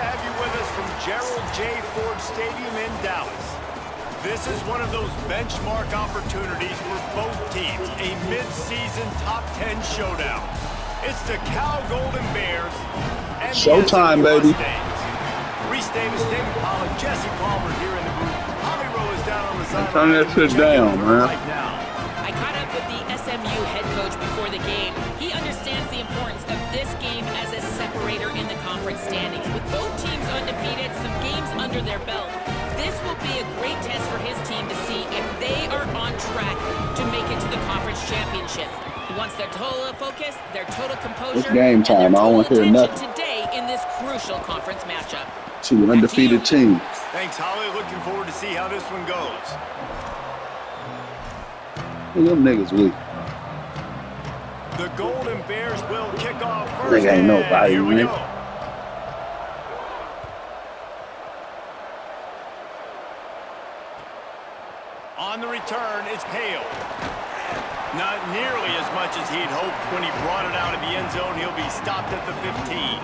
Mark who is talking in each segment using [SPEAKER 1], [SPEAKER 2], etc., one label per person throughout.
[SPEAKER 1] have you with us from Gerald J. Ford Stadium in Dallas. This is one of those benchmark opportunities for both teams, a mid-season top 10 showdown. It's the Cal Golden Bears and
[SPEAKER 2] Showtime,
[SPEAKER 1] the
[SPEAKER 2] baby.
[SPEAKER 1] Mustangs. Reese Davis, David Pollack, Jesse Palmer here in the booth. Holly Rowe is down on the sideline.
[SPEAKER 2] Turn that shit down, man.
[SPEAKER 1] Right now.
[SPEAKER 3] I caught up with the SMU head coach before the game. He understands the importance of this game as a separator in the conference standings. With both teams undefeated, some games under their belt, this will be a great test for his team to see if they are on track to make it to the conference championship. He wants their total focus, their total composure,
[SPEAKER 2] It's game time.
[SPEAKER 3] and their
[SPEAKER 2] I don't want to
[SPEAKER 3] total
[SPEAKER 2] hear
[SPEAKER 3] attention
[SPEAKER 2] nothing.
[SPEAKER 3] today in this crucial conference matchup.
[SPEAKER 2] Two undefeated teams.
[SPEAKER 1] Thanks, Holly. Looking forward to see how this one goes.
[SPEAKER 2] Them niggas weak.
[SPEAKER 1] The Golden Bears will kick off first.
[SPEAKER 2] Nigga ain't nobody,
[SPEAKER 1] here we
[SPEAKER 2] man.
[SPEAKER 1] go. On the return, it's Hale. Not nearly as much as he'd hoped when he brought it out of the end zone. He'll be stopped at the 15.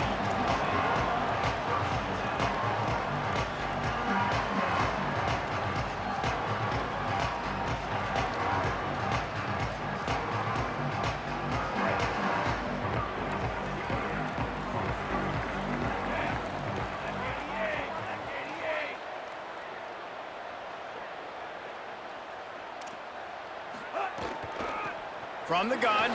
[SPEAKER 1] From the gun.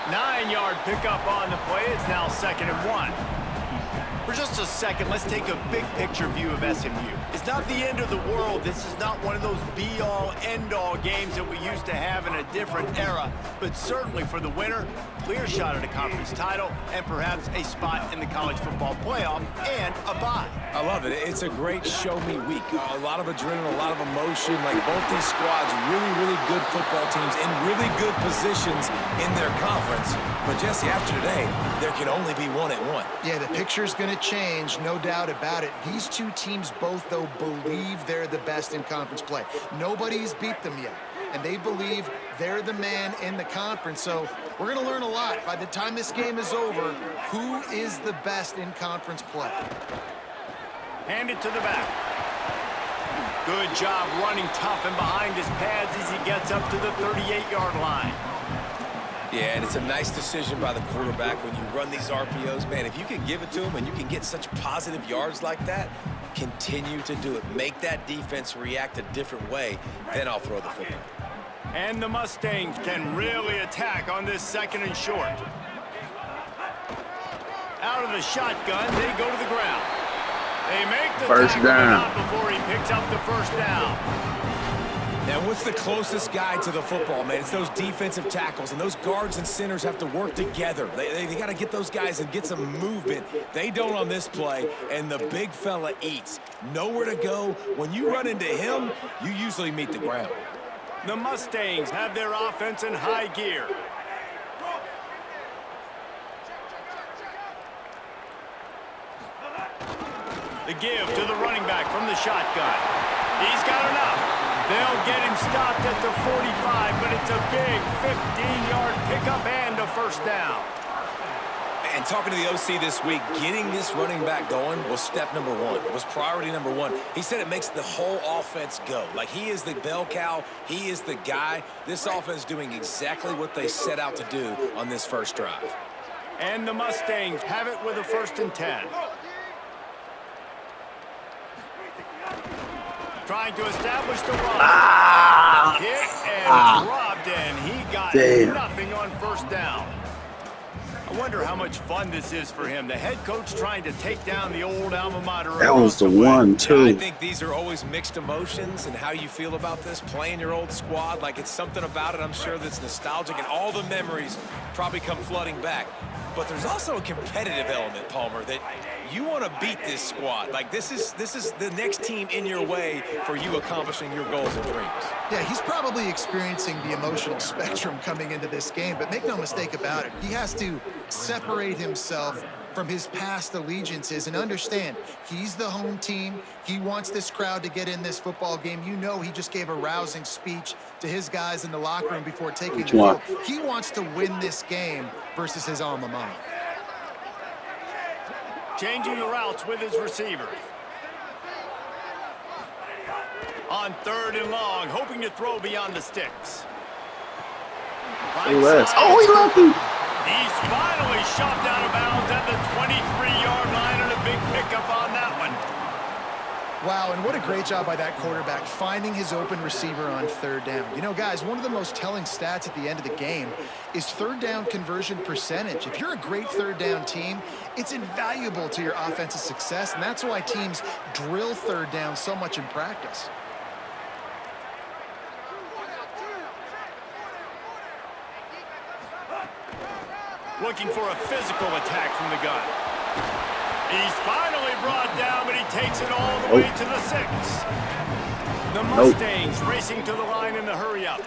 [SPEAKER 1] 9-yard pickup on the play. It's now 2nd and 1. For just a second, let's take a big picture view of SMU. It's not the end of the world. This is not one of those be-all, end-all games that we used to have in a different era. But certainly for the winner, clear shot at a conference title and perhaps a spot in the college football playoff and a bye.
[SPEAKER 4] I love it. It's a great show-me week. A lot of adrenaline, a lot of emotion. Like both these squads, really, really good football teams in really good positions in their conference. But Jesse, after today, there can only be one at one.
[SPEAKER 5] Yeah, the picture's going to change, no doubt about it. These two teams both, though, believe they're the best in conference play. Nobody's beat them yet, and they believe they're the man in the conference. So we're going to learn a lot. By the time this game is over, who is the best in conference play?
[SPEAKER 1] Hand it to the back. Good job running tough and behind his pads as he gets up to the 38-yard line.
[SPEAKER 4] Yeah, and it's a nice decision by the quarterback when you run these RPOs. Man, if you can give it to him and you can get such positive yards like that, continue to do it. Make that defense react a different way, then I'll throw the football.
[SPEAKER 1] And the Mustangs can really attack on this 2nd and short. Out of the shotgun, they go to the ground. They make the
[SPEAKER 2] First
[SPEAKER 1] tackle
[SPEAKER 2] down.
[SPEAKER 1] before he picks up the first down.
[SPEAKER 4] Now, what's the closest guy to the football, man? It's those defensive tackles, and those guards and centers have to work together. They got to get those guys and get some movement. They don't on this play, and the big fella eats. Nowhere to go. When you run into him, you usually meet the ground.
[SPEAKER 1] The Mustangs have their offense in high gear. The give to the running back from the shotgun. He's got enough. They'll get him stopped at the 45, but it's a big 15-yard pickup and a first down.
[SPEAKER 4] And talking to the OC this week, getting this running back going was step number one. It was priority number one. He said it makes the whole offense go. Like, he is the bell cow. He is the guy. This offense doing exactly what they set out to do on this first drive.
[SPEAKER 1] And the Mustangs have it with a 1st and 10. Trying to establish the run. Hit and dropped, and he got nothing on first down. I wonder how much fun this is for him. The head coach trying to take down the old alma mater.
[SPEAKER 2] That was the one, too.
[SPEAKER 4] Yeah, I think these are always mixed emotions and how you feel about this, playing your old squad. Like, it's something about it, I'm sure, that's nostalgic, and all the memories probably come flooding back. But there's also a competitive element, Palmer, that you want to beat this squad. Like, this is the next team in your way for you accomplishing your goals and dreams.
[SPEAKER 5] Yeah, he's probably experiencing the emotional spectrum coming into this game, but make no mistake about it. He has to separate himself from his past allegiances and understand he's the home team. He wants this crowd to get in this football game. You know, he just gave a rousing speech to his guys in the locker room before taking the field. He wants to win this game versus his alma mater.
[SPEAKER 1] Changing the routes with his receivers. On 3rd and long, hoping to throw beyond the sticks. Right
[SPEAKER 2] Less.
[SPEAKER 1] side,
[SPEAKER 2] Oh, he lucky.
[SPEAKER 1] he's finally shoved out of bounds at the 23-yard line, and a big pickup on that one.
[SPEAKER 5] Wow, and what a great job by that quarterback finding his open receiver on 3rd down. You know, guys, one of the most telling stats at the end of the game is 3rd down conversion percentage. If you're a great 3rd down team, it's invaluable to your offensive success, and that's why teams drill 3rd down so much in practice.
[SPEAKER 1] Looking for a physical attack from the gun. He's finally brought down, but he takes it all the way to the 6. The Mustangs racing to the line in the hurry-up.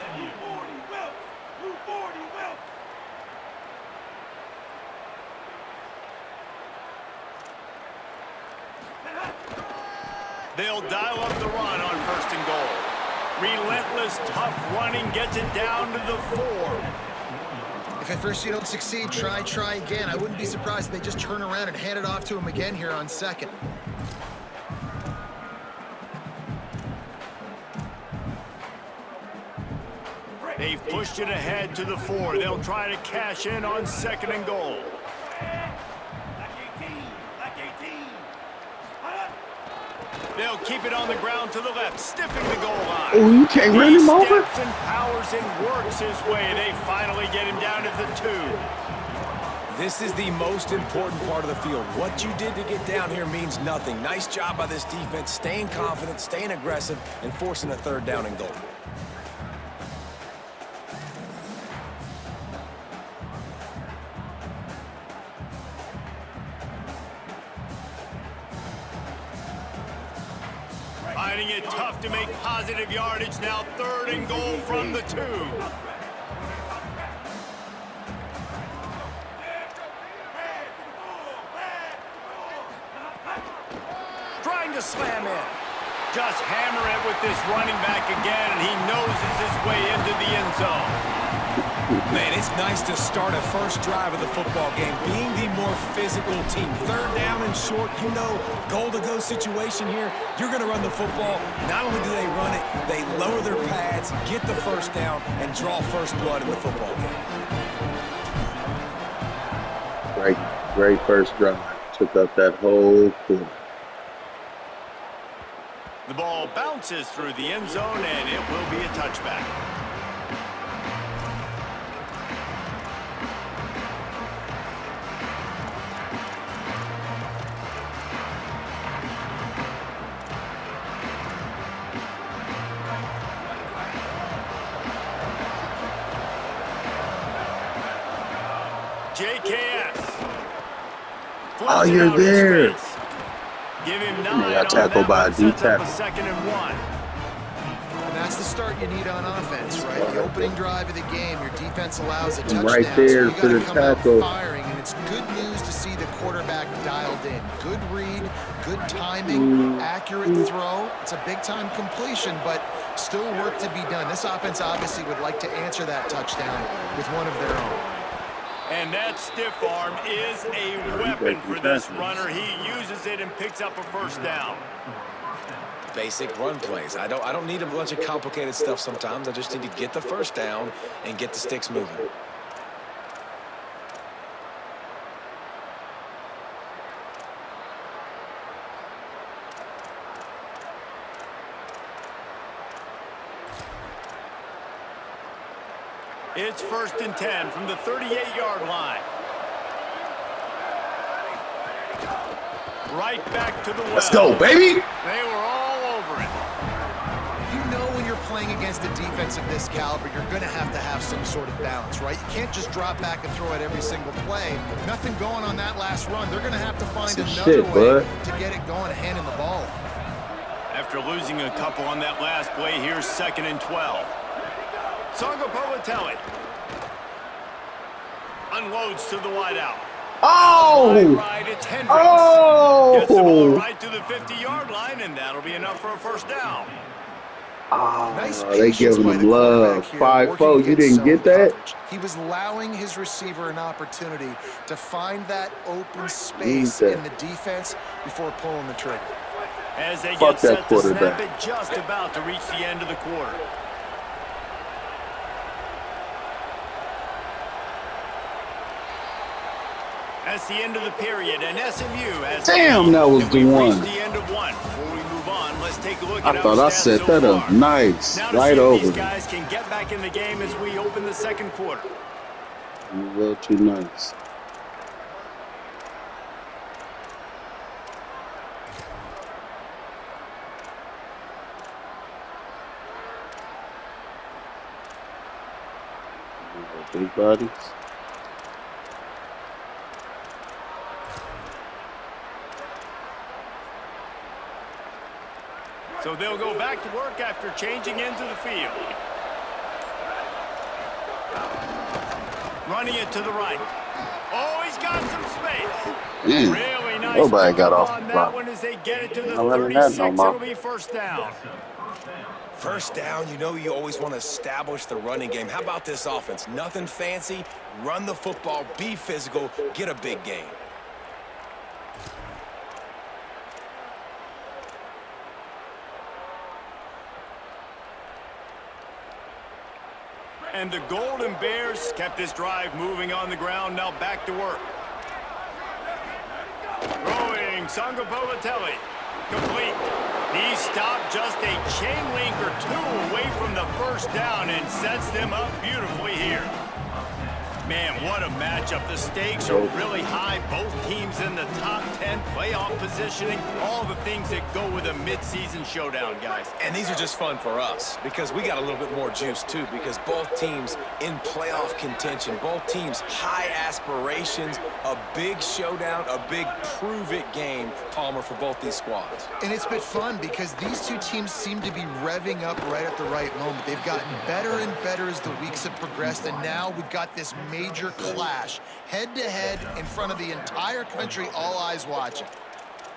[SPEAKER 1] They'll dial up the run on 1st and goal. Relentless, tough running gets it down to the 4.
[SPEAKER 5] If at first you don't succeed, try again. I wouldn't be surprised if they just turn around and hand it off to him again here on 2nd.
[SPEAKER 1] They've pushed it ahead to the 4. They'll try to cash in on 2nd and goal. They'll keep it on the ground to the left, stiffing the goal line.
[SPEAKER 2] Oh, you can't run him over?
[SPEAKER 1] He steps and powers and works his way. They finally get him down to the 2.
[SPEAKER 4] This is the most important part of the field. What you did to get down here means nothing. Nice job by this defense, staying confident, staying aggressive, and forcing a 3rd down and goal.
[SPEAKER 1] Finding it tough to make positive yardage. Now 3rd and goal from the 2. Trying to slam in. Just hammer it with this running back again, and he noses his way into the end zone.
[SPEAKER 4] Man, it's nice to start a first drive of the football game being the more physical team. 3rd down and short, you know, goal-to-go situation here. You're going to run the football. Not only do they run it, they lower their pads, get the 1st down, and draw first blood in the football game.
[SPEAKER 2] Great first drive. Took up that whole quarter.
[SPEAKER 1] The ball bounces through the end zone, and it will be a touchback. JKS.
[SPEAKER 2] Oh, you're there.
[SPEAKER 1] Give him 9
[SPEAKER 2] got tackled by a D tackle.
[SPEAKER 1] 2nd and 1.
[SPEAKER 5] And that's the start you need on offense, right? The opening drive of the game, your defense allows a touchdown.
[SPEAKER 2] Right there
[SPEAKER 5] so
[SPEAKER 2] for the
[SPEAKER 5] you got to come out
[SPEAKER 2] tackle.
[SPEAKER 5] firing, and it's good news to see the quarterback dialed in. Good read, good timing, accurate throw. It's a big-time completion, but still work to be done. This offense obviously would like to answer that touchdown with one of their own.
[SPEAKER 1] And that stiff arm is a weapon for this runner. He uses it and picks up a 1st down.
[SPEAKER 4] Basic run plays. I don't need a bunch of complicated stuff sometimes. I just need to get the 1st down and get the sticks moving.
[SPEAKER 1] It's 1st and 10 from the 38-yard line. Right back to the well.
[SPEAKER 2] Let's go, baby.
[SPEAKER 1] They were all over it.
[SPEAKER 5] You know when you're playing against a defense of this caliber, you're going to have some sort of balance, right? You can't just drop back and throw it every single play. Nothing going on that last run. They're going to have to find another way to get it going, handing the ball.
[SPEAKER 1] After losing a couple on that last play, here's 2nd and 12. Sangopolitelli unloads to the wideout.
[SPEAKER 2] Oh!
[SPEAKER 1] Right, it's Hendricks.
[SPEAKER 2] Oh!
[SPEAKER 1] Gets the ball right to the 50-yard line, and that'll be enough for a 1st down.
[SPEAKER 5] Nice
[SPEAKER 2] They
[SPEAKER 5] patience
[SPEAKER 2] giving
[SPEAKER 5] by
[SPEAKER 2] him
[SPEAKER 5] the
[SPEAKER 2] love.
[SPEAKER 5] quarterback here,
[SPEAKER 2] 5-4.
[SPEAKER 5] working
[SPEAKER 2] You didn't
[SPEAKER 5] against
[SPEAKER 2] get
[SPEAKER 5] zone
[SPEAKER 2] that?
[SPEAKER 5] coverage. He was allowing his receiver an opportunity to find that open
[SPEAKER 2] Need
[SPEAKER 5] space
[SPEAKER 2] that.
[SPEAKER 5] in the defense before pulling the trigger.
[SPEAKER 1] As they
[SPEAKER 2] Fuck
[SPEAKER 1] get
[SPEAKER 2] that
[SPEAKER 1] set to snap
[SPEAKER 2] quarterback.
[SPEAKER 1] it, just about to reach the end of the quarter. That's the end of the period, and SMU has
[SPEAKER 2] Damn, that was
[SPEAKER 1] and
[SPEAKER 2] the
[SPEAKER 1] we've
[SPEAKER 2] one.
[SPEAKER 1] reached the end of one. Before we move on, let's take a look
[SPEAKER 2] I
[SPEAKER 1] at
[SPEAKER 2] thought
[SPEAKER 1] our
[SPEAKER 2] I
[SPEAKER 1] stats
[SPEAKER 2] set
[SPEAKER 1] so
[SPEAKER 2] that up
[SPEAKER 1] far.
[SPEAKER 2] nice.
[SPEAKER 1] Now to
[SPEAKER 2] Right
[SPEAKER 1] see if
[SPEAKER 2] over
[SPEAKER 1] these
[SPEAKER 2] it.
[SPEAKER 1] guys can get back in the game as we open the second quarter.
[SPEAKER 2] A little too nice. Big bodies.
[SPEAKER 1] So they'll go back to work after changing into the field. Running it to the right. Oh, he's got some space.
[SPEAKER 2] Man,
[SPEAKER 1] Really nice
[SPEAKER 2] nobody got
[SPEAKER 1] pickup
[SPEAKER 2] off
[SPEAKER 1] on
[SPEAKER 2] the
[SPEAKER 1] that
[SPEAKER 2] block.
[SPEAKER 1] one as they get it to the
[SPEAKER 2] Not running that
[SPEAKER 1] 36.
[SPEAKER 2] no more.
[SPEAKER 1] It'll be first down.
[SPEAKER 4] First down, you know you always want to establish the running game. How about this offense? Nothing fancy. Run the football, be physical, get a big gain.
[SPEAKER 1] And the Golden Bears kept this drive moving on the ground. Now back to work. Throwing, Sangapovatelli. Complete. He stopped just a chain link or two away from the first down and sets them up beautifully here. Man, what a matchup. The stakes are really high. Both teams in the top 10, playoff positioning, all the things that go with a midseason showdown, guys.
[SPEAKER 4] And these are just fun for us because we got a little bit more juice too, because both teams in playoff contention, both teams high aspirations, a big showdown, a big prove-it game, Palmer, for both these squads.
[SPEAKER 5] And it's been fun because these two teams seem to be revving up right at the right moment. They've gotten better and better as the weeks have progressed, and now we've got this major clash, head-to-head in front of the entire country, all eyes watching.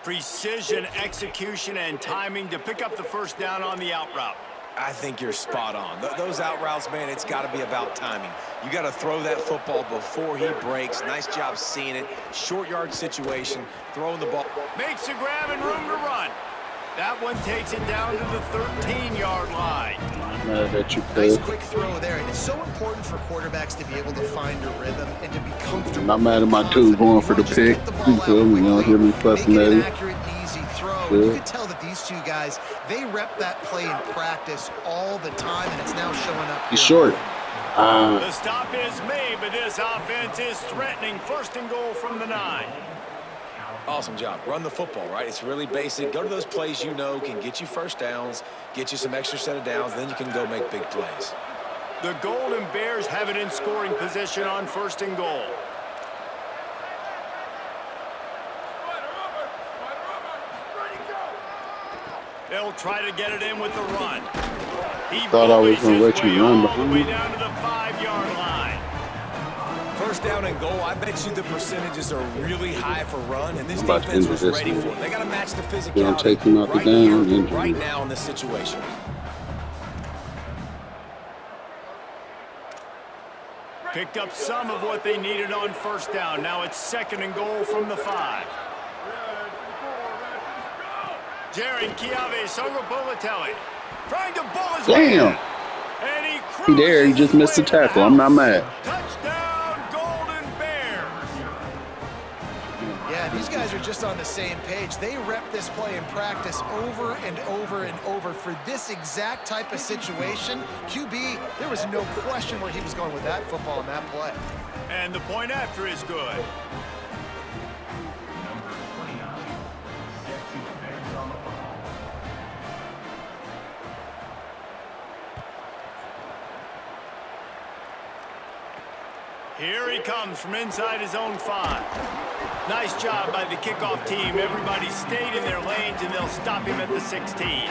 [SPEAKER 1] Precision, execution, and timing to pick up the first down on the out route.
[SPEAKER 4] I think you're spot on. Those out routes, man, it's got to be about timing. You got to throw that football before he breaks. Nice job seeing it. Short yard situation, throwing the ball.
[SPEAKER 1] Makes a grab and room to run. That one takes it down to the 13-yard line.
[SPEAKER 2] Mad that you
[SPEAKER 5] Nice
[SPEAKER 2] could.
[SPEAKER 5] quick throw there, and it's so important for quarterbacks to be able to find a rhythm and to be comfortable.
[SPEAKER 2] I'm mad at my
[SPEAKER 5] confident.
[SPEAKER 2] dude going
[SPEAKER 5] You
[SPEAKER 2] for the
[SPEAKER 5] wanna just
[SPEAKER 2] pick.
[SPEAKER 5] get the ball
[SPEAKER 2] You
[SPEAKER 5] out
[SPEAKER 2] feel me? You don't
[SPEAKER 5] quickly,
[SPEAKER 2] hear me
[SPEAKER 5] make
[SPEAKER 2] fussing
[SPEAKER 5] it
[SPEAKER 2] at
[SPEAKER 5] an
[SPEAKER 2] him.
[SPEAKER 5] accurate and easy throw.
[SPEAKER 2] Yeah.
[SPEAKER 5] You can tell that these two guys, they rep that play in practice all the time, and it's now showing up.
[SPEAKER 2] He's
[SPEAKER 5] here.
[SPEAKER 2] short.
[SPEAKER 1] The stop is made, but this offense is threatening. First and goal from the 9.
[SPEAKER 4] Awesome job. Run the football, right? It's really basic. Go to those plays you know can get you first downs, get you some extra set of downs, then you can go make big plays.
[SPEAKER 1] The Golden Bears have it in scoring position on first and goal. They'll try to get it in with the run. He
[SPEAKER 2] Thought I was
[SPEAKER 1] bullies
[SPEAKER 2] gonna
[SPEAKER 1] his
[SPEAKER 2] let you
[SPEAKER 1] way
[SPEAKER 2] run
[SPEAKER 1] all the
[SPEAKER 2] behind
[SPEAKER 1] way
[SPEAKER 2] me.
[SPEAKER 1] down to the 5-yard line.
[SPEAKER 4] First down and goal, I bet you the percentages are really high for run, and this
[SPEAKER 2] I'm about to
[SPEAKER 4] defense
[SPEAKER 2] injure
[SPEAKER 4] was
[SPEAKER 2] this
[SPEAKER 4] ready
[SPEAKER 2] man.
[SPEAKER 4] for it. They got to match the physicality
[SPEAKER 2] They don't take him out the
[SPEAKER 4] right
[SPEAKER 2] game,
[SPEAKER 4] here,
[SPEAKER 2] injury.
[SPEAKER 4] right now in this situation.
[SPEAKER 1] Picked up some of what they needed on first down. Now it's second and goal from the 5. Jaron Chiave Sangapovatelli trying to bull his way in.
[SPEAKER 2] Damn.
[SPEAKER 1] And he
[SPEAKER 2] He there. He
[SPEAKER 1] cruises
[SPEAKER 2] just
[SPEAKER 1] his
[SPEAKER 2] missed the
[SPEAKER 1] way to
[SPEAKER 2] tackle. I'm not
[SPEAKER 1] house.
[SPEAKER 2] mad.
[SPEAKER 1] Touchdown, Golden Bears.
[SPEAKER 5] Yeah, these guys are just on the same page. They rep this play in practice over and over and over for this exact type of situation. QB, there was no question where he was going with that football in that play.
[SPEAKER 1] And the point after is good. Here he comes from inside his own 5. Nice job by the kickoff team. Everybody stayed in their lanes, and they'll stop him at the 16.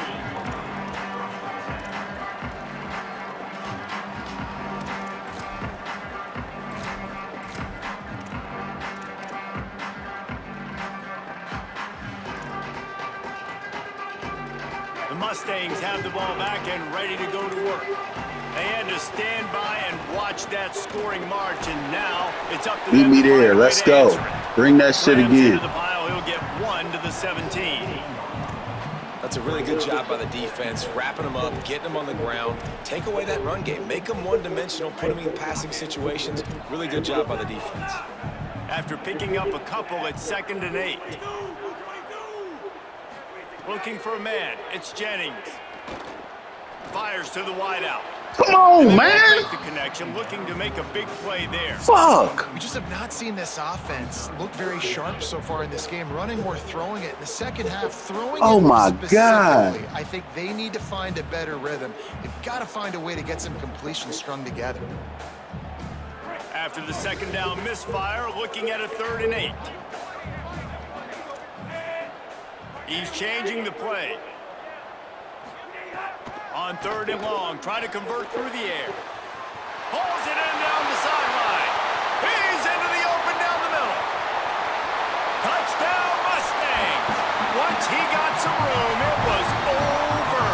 [SPEAKER 1] The Mustangs have the ball back and ready to go to work. They had to stand by and watch that scoring march, and now it's up to them.
[SPEAKER 2] Meet me
[SPEAKER 1] to
[SPEAKER 2] there.
[SPEAKER 1] find a way
[SPEAKER 2] Let's
[SPEAKER 1] to
[SPEAKER 2] go.
[SPEAKER 1] answer it.
[SPEAKER 2] Bring that shit
[SPEAKER 1] Rams
[SPEAKER 2] again.
[SPEAKER 1] into the pile. He'll get 1 to the 17.
[SPEAKER 4] That's a really good job by the defense, wrapping them up, getting them on the ground. Take away that run game. Make them one-dimensional, put them in passing situations. Really good job by the defense.
[SPEAKER 1] After picking up a couple, it's 2nd and 8. Looking for a man. It's Jennings. Fires to the wideout.
[SPEAKER 2] Come on, man.
[SPEAKER 1] Make the connection, looking to make a big play there.
[SPEAKER 2] Fuck.
[SPEAKER 5] We just have not seen this offense look very sharp so far in this game, running or throwing it. In the second half, throwing
[SPEAKER 2] Oh
[SPEAKER 5] it
[SPEAKER 2] my
[SPEAKER 5] specifically,
[SPEAKER 2] God.
[SPEAKER 5] I think they need to find a better rhythm. They've got to find a way to get some completions strung together.
[SPEAKER 1] After the 2nd down misfire, looking at a 3rd and 8. He's changing the play. On 3rd and long, trying to convert through the air. Pulls it in down the sideline. He's into the open down the middle. Touchdown Mustangs. Once he got some room, it was over.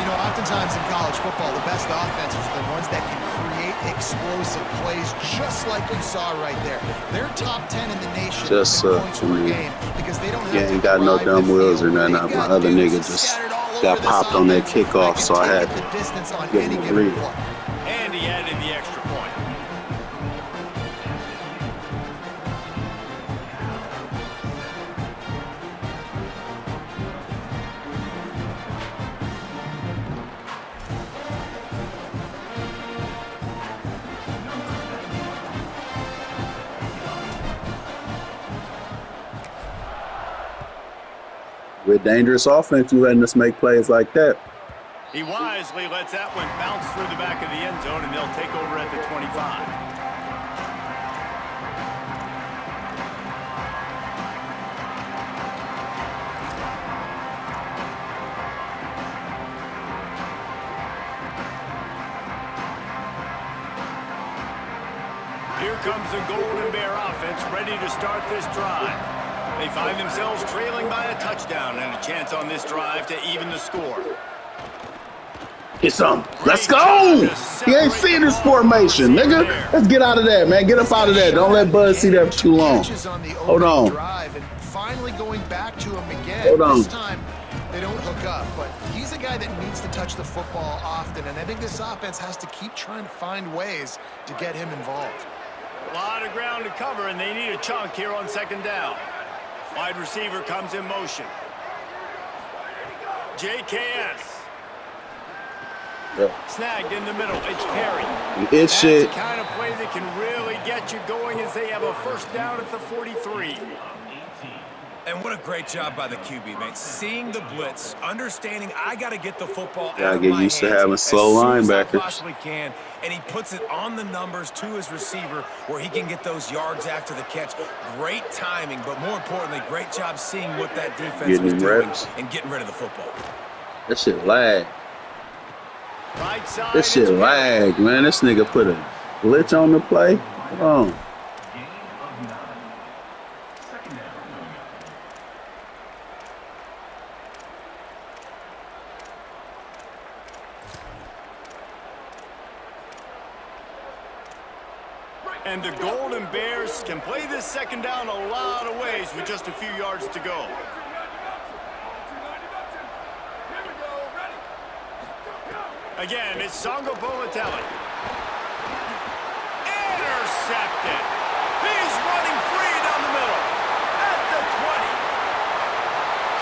[SPEAKER 5] You know, oftentimes in college football, the best offenses are the ones that can create explosive plays, just like you saw right there. They're top 10 in the nation
[SPEAKER 2] Just,
[SPEAKER 5] in points per game because they don't have
[SPEAKER 2] Yeah,
[SPEAKER 5] to
[SPEAKER 2] ain't got no
[SPEAKER 5] drive
[SPEAKER 2] dumb
[SPEAKER 5] the
[SPEAKER 2] wheels or
[SPEAKER 5] field.
[SPEAKER 2] nothing.
[SPEAKER 5] They've
[SPEAKER 2] My
[SPEAKER 5] got
[SPEAKER 2] other
[SPEAKER 5] dudes
[SPEAKER 2] nigga just
[SPEAKER 5] scattered all
[SPEAKER 2] got
[SPEAKER 5] over this
[SPEAKER 2] popped on that
[SPEAKER 5] offense
[SPEAKER 2] kickoff,
[SPEAKER 5] that
[SPEAKER 2] so I
[SPEAKER 5] can
[SPEAKER 2] had
[SPEAKER 5] take it
[SPEAKER 2] to
[SPEAKER 5] the distance on
[SPEAKER 2] give
[SPEAKER 5] any
[SPEAKER 2] him a
[SPEAKER 5] given
[SPEAKER 2] read.
[SPEAKER 5] play.
[SPEAKER 1] And he added the extra point.
[SPEAKER 2] With dangerous offense, you letting us make plays like that.
[SPEAKER 1] He wisely lets that one bounce through the back of the end zone, and they'll take over at the 25. Here comes the Golden Bear offense, ready to start this drive. They find themselves trailing by a touchdown and a chance on this drive to even the score.
[SPEAKER 2] Get some. Let's go. He ain't seeing this formation, nigga. Let's get out of that, man. Get up out of that. Don't let Buzz see that for too long. Hold on.
[SPEAKER 5] Drive and finally going back to him again.
[SPEAKER 2] Hold on.
[SPEAKER 5] This time, they don't hook up, but he's a guy that needs to touch the football often, and I think this offense has to keep trying to find ways to get him involved.
[SPEAKER 1] A lot of ground to cover, and they need a chunk here on 2nd down. Wide receiver comes in motion. JKS.
[SPEAKER 2] Yeah.
[SPEAKER 1] Snagged in the middle. It's Perry.
[SPEAKER 2] You hit
[SPEAKER 1] That's
[SPEAKER 2] shit.
[SPEAKER 1] the kind of play that can really get you going as they have a 1st down at the 43.
[SPEAKER 4] And what a great job by the QB, man. Seeing the blitz, understanding I got to get the football out
[SPEAKER 2] Gotta
[SPEAKER 4] of
[SPEAKER 2] get
[SPEAKER 4] my
[SPEAKER 2] used to
[SPEAKER 4] hands
[SPEAKER 2] having slow
[SPEAKER 4] as soon as I
[SPEAKER 2] linebackers.
[SPEAKER 4] possibly can, and he puts it on the numbers to his receiver where he can get those yards after the catch. Great timing, but more importantly, great job seeing what that defense
[SPEAKER 2] Getting
[SPEAKER 4] was
[SPEAKER 2] him
[SPEAKER 4] doing
[SPEAKER 2] reps.
[SPEAKER 4] and getting rid of the football.
[SPEAKER 2] That shit lag.
[SPEAKER 1] Right side.
[SPEAKER 2] This shit
[SPEAKER 1] is Perry.
[SPEAKER 2] lag, man. This nigga put a glitch on the play. Hold on.
[SPEAKER 1] And the Golden Bears can play this 2nd down a lot of ways with just a few yards to go. Again, it's Songo Bolatelli. Intercepted. He's running free down the middle. At the 20.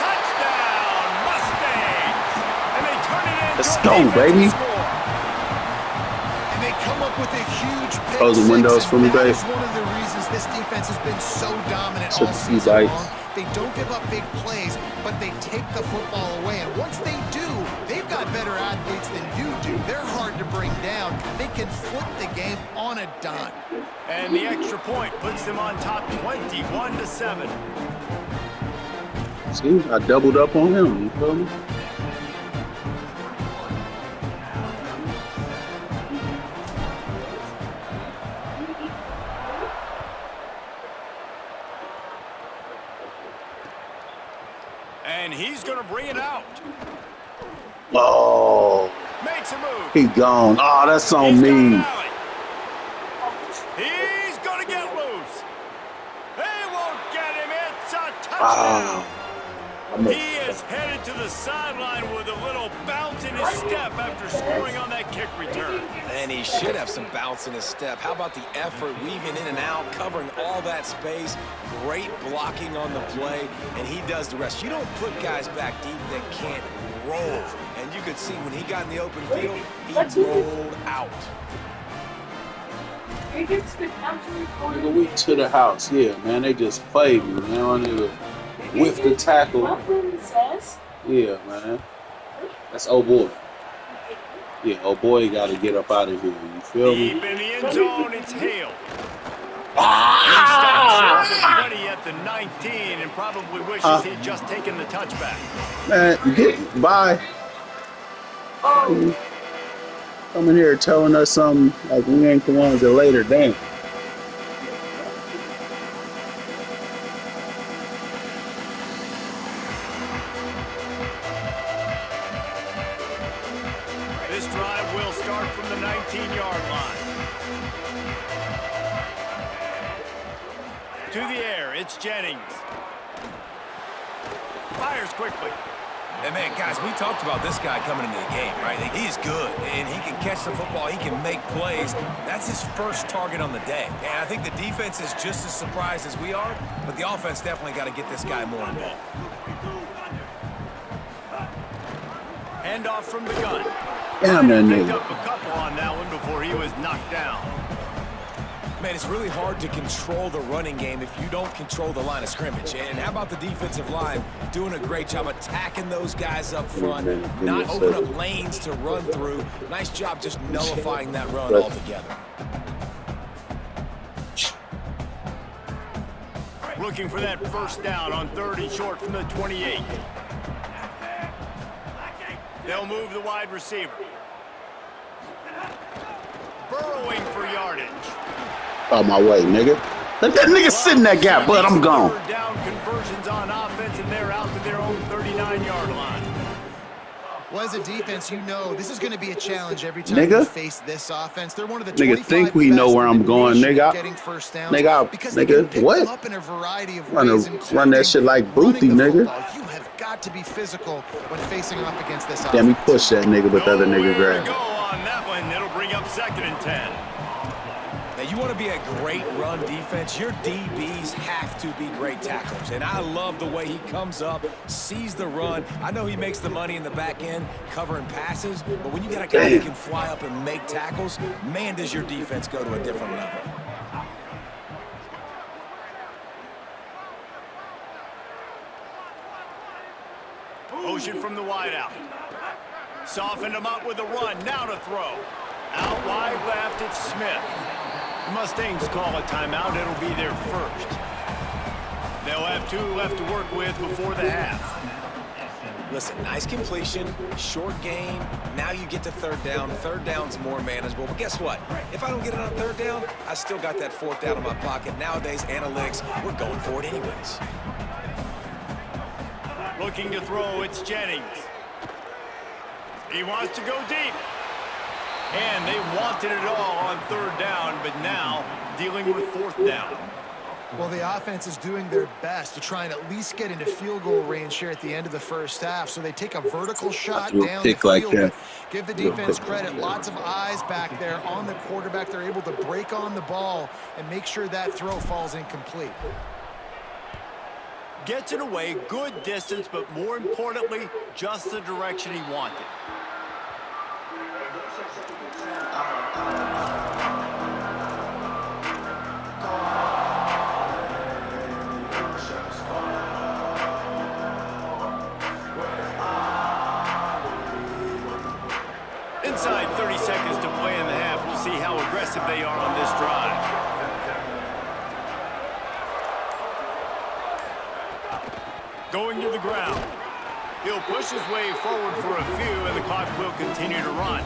[SPEAKER 1] Touchdown, Mustangs. And they turn it into
[SPEAKER 2] Let's
[SPEAKER 1] a
[SPEAKER 2] go,
[SPEAKER 1] defensive
[SPEAKER 2] baby.
[SPEAKER 1] score.
[SPEAKER 5] And they come up with a huge pick
[SPEAKER 2] Close the
[SPEAKER 5] six,
[SPEAKER 2] windows
[SPEAKER 5] and
[SPEAKER 2] for me,
[SPEAKER 5] that
[SPEAKER 2] babe.
[SPEAKER 5] is one of the reasons this defense has been so dominant
[SPEAKER 2] Took
[SPEAKER 5] all
[SPEAKER 2] a few
[SPEAKER 5] season
[SPEAKER 2] bites.
[SPEAKER 5] long. They don't give up big plays, but they take the football away. And once they do, they've got better athletes than you do. They're hard to bring down. They can flip the game on a dime.
[SPEAKER 1] And the extra point puts them on top 21-7.
[SPEAKER 2] See, I doubled up on him. You feel me?
[SPEAKER 1] And he's going to bring it out.
[SPEAKER 2] Oh,
[SPEAKER 1] Makes a move.
[SPEAKER 2] he gone. Oh, that's on me.
[SPEAKER 1] He's going to get loose. They won't get him. It's a touchdown. He is headed to the sideline with a little bounce in his step after scoring on that kick return.
[SPEAKER 4] And he should have some bounce in his step. How about the effort, weaving in and out, covering all that space, great blocking on the play, and he does the rest. You don't put guys back deep that can't roll. And you could see when he got in the open field, he rolled out.
[SPEAKER 2] Nigga, we to the house. Yeah, man, they just played me, man. I need to whiff the tackle. Yeah, man. That's old boy. Yeah, old boy got to get up out of here. You feel me?
[SPEAKER 1] Deep in the end zone, it's Hale. He stops the 20 at the 19 and probably wishes he'd just taken the touchback.
[SPEAKER 2] Man, get by. Coming here telling us something like we ain't the ones that laid her down.
[SPEAKER 1] This drive will start from the 19-yard line. To the air, it's Jennings. Fires quickly.
[SPEAKER 4] And man, guys, we talked about this guy coming into the game, right? He's good, and he can catch the football. He can make plays. That's his first target on the day. And I think the defense is just as surprised as we are, but the offense definitely got to get this guy more involved.
[SPEAKER 1] Handoff from the gun.
[SPEAKER 2] Damn that
[SPEAKER 1] Picked
[SPEAKER 2] nigga.
[SPEAKER 1] up a couple on that one before he was knocked down.
[SPEAKER 4] Man, it's really hard to control the running game if you don't control the line of scrimmage. And how about the defensive line doing a great job attacking those guys up front, not open up lanes to run through. Nice job just nullifying that run altogether.
[SPEAKER 1] Looking for that first down on 3rd and short from the 28. They'll move the wide receiver. Burrowing for yardage.
[SPEAKER 2] Out my way, nigga. Let that nigga sit in that gap, but I'm gone.
[SPEAKER 1] Third down conversions on offense, and they're out to their own 39-yard line.
[SPEAKER 5] Well, as a defense, you know this is going to be a challenge every time you face this offense. They're one of the
[SPEAKER 2] Nigga think we know where I'm going, nigga. Nigga, what?
[SPEAKER 5] Up in a variety of
[SPEAKER 2] ways, run that shit like Booty, nigga.
[SPEAKER 5] You have got to be physical when facing off against this offense.
[SPEAKER 2] Damn, he pushed that nigga, but the other nigga grabbed.
[SPEAKER 1] Go on that one. It'll bring up 2nd and 10.
[SPEAKER 4] Now, you want to be a great run defense, your DBs have to be great tacklers. And I love the way he comes up, sees the run. I know he makes the money in the back end covering passes, but when you got a guy that can fly up and make tackles, man, does your defense go to a different level.
[SPEAKER 1] Motion from the wideout. Softened him up with a run. Now to throw. Out wide left, it's Smith. The Mustangs call a timeout. It'll be their first. They'll have 2 left to work with before the half.
[SPEAKER 4] Listen, nice completion, short gain. Now you get to 3rd down. 3rd down's more manageable. But guess what? If I don't get it on 3rd down, I still got that 4th down in my pocket. Nowadays, analytics, we're going for it anyways.
[SPEAKER 1] Looking to throw, it's Jennings. He wants to go deep. And they wanted it all on 3rd down, but now dealing with 4th down.
[SPEAKER 5] Well, the offense is doing their best to try and at least get into field goal range here at the end of the first half. So they take a vertical shot down the field. Give the defense credit. Lots of eyes back there on the quarterback. They're able to break on the ball and make sure that throw falls incomplete.
[SPEAKER 1] Gets it away, good distance, but more importantly, just the direction he wanted. Inside 30 seconds to play in the half. We'll see how aggressive they are on this drive. Going to the ground. He'll push his way forward for a few, and the clock will continue to run.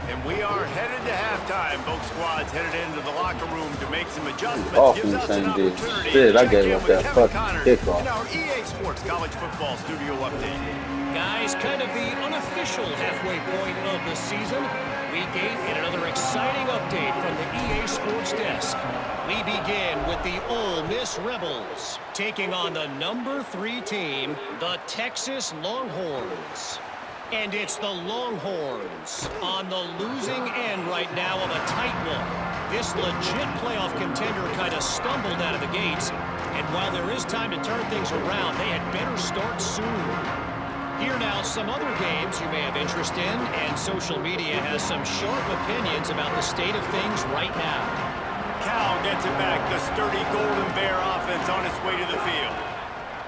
[SPEAKER 1] And We are headed to halftime. Both squads headed into the locker room to make some adjustments. Gives
[SPEAKER 2] Offense
[SPEAKER 1] us an
[SPEAKER 2] ain't did
[SPEAKER 1] opportunity
[SPEAKER 2] shit.
[SPEAKER 1] to
[SPEAKER 2] I
[SPEAKER 1] check
[SPEAKER 2] gave
[SPEAKER 1] in
[SPEAKER 2] up
[SPEAKER 1] with
[SPEAKER 2] that
[SPEAKER 1] Kevin
[SPEAKER 2] fucking
[SPEAKER 1] Connors
[SPEAKER 2] kickoff.
[SPEAKER 1] in our EA Sports College Football Studio update.
[SPEAKER 6] Guys, kind of the unofficial halfway point of the season. Week 8 and another exciting update from the EA Sports desk. We begin with the Ole Miss Rebels taking on the number 3 team, the Texas Longhorns. And it's the Longhorns on the losing end right now of a tight one. This legit playoff contender kind of stumbled out of the gates. And while there is time to turn things around, they had better start soon. Here now, some other games you may have interest in, and social media has some sharp opinions about the state of things right now.
[SPEAKER 1] Cal gets it back. The sturdy Golden Bear offense on its way to the field.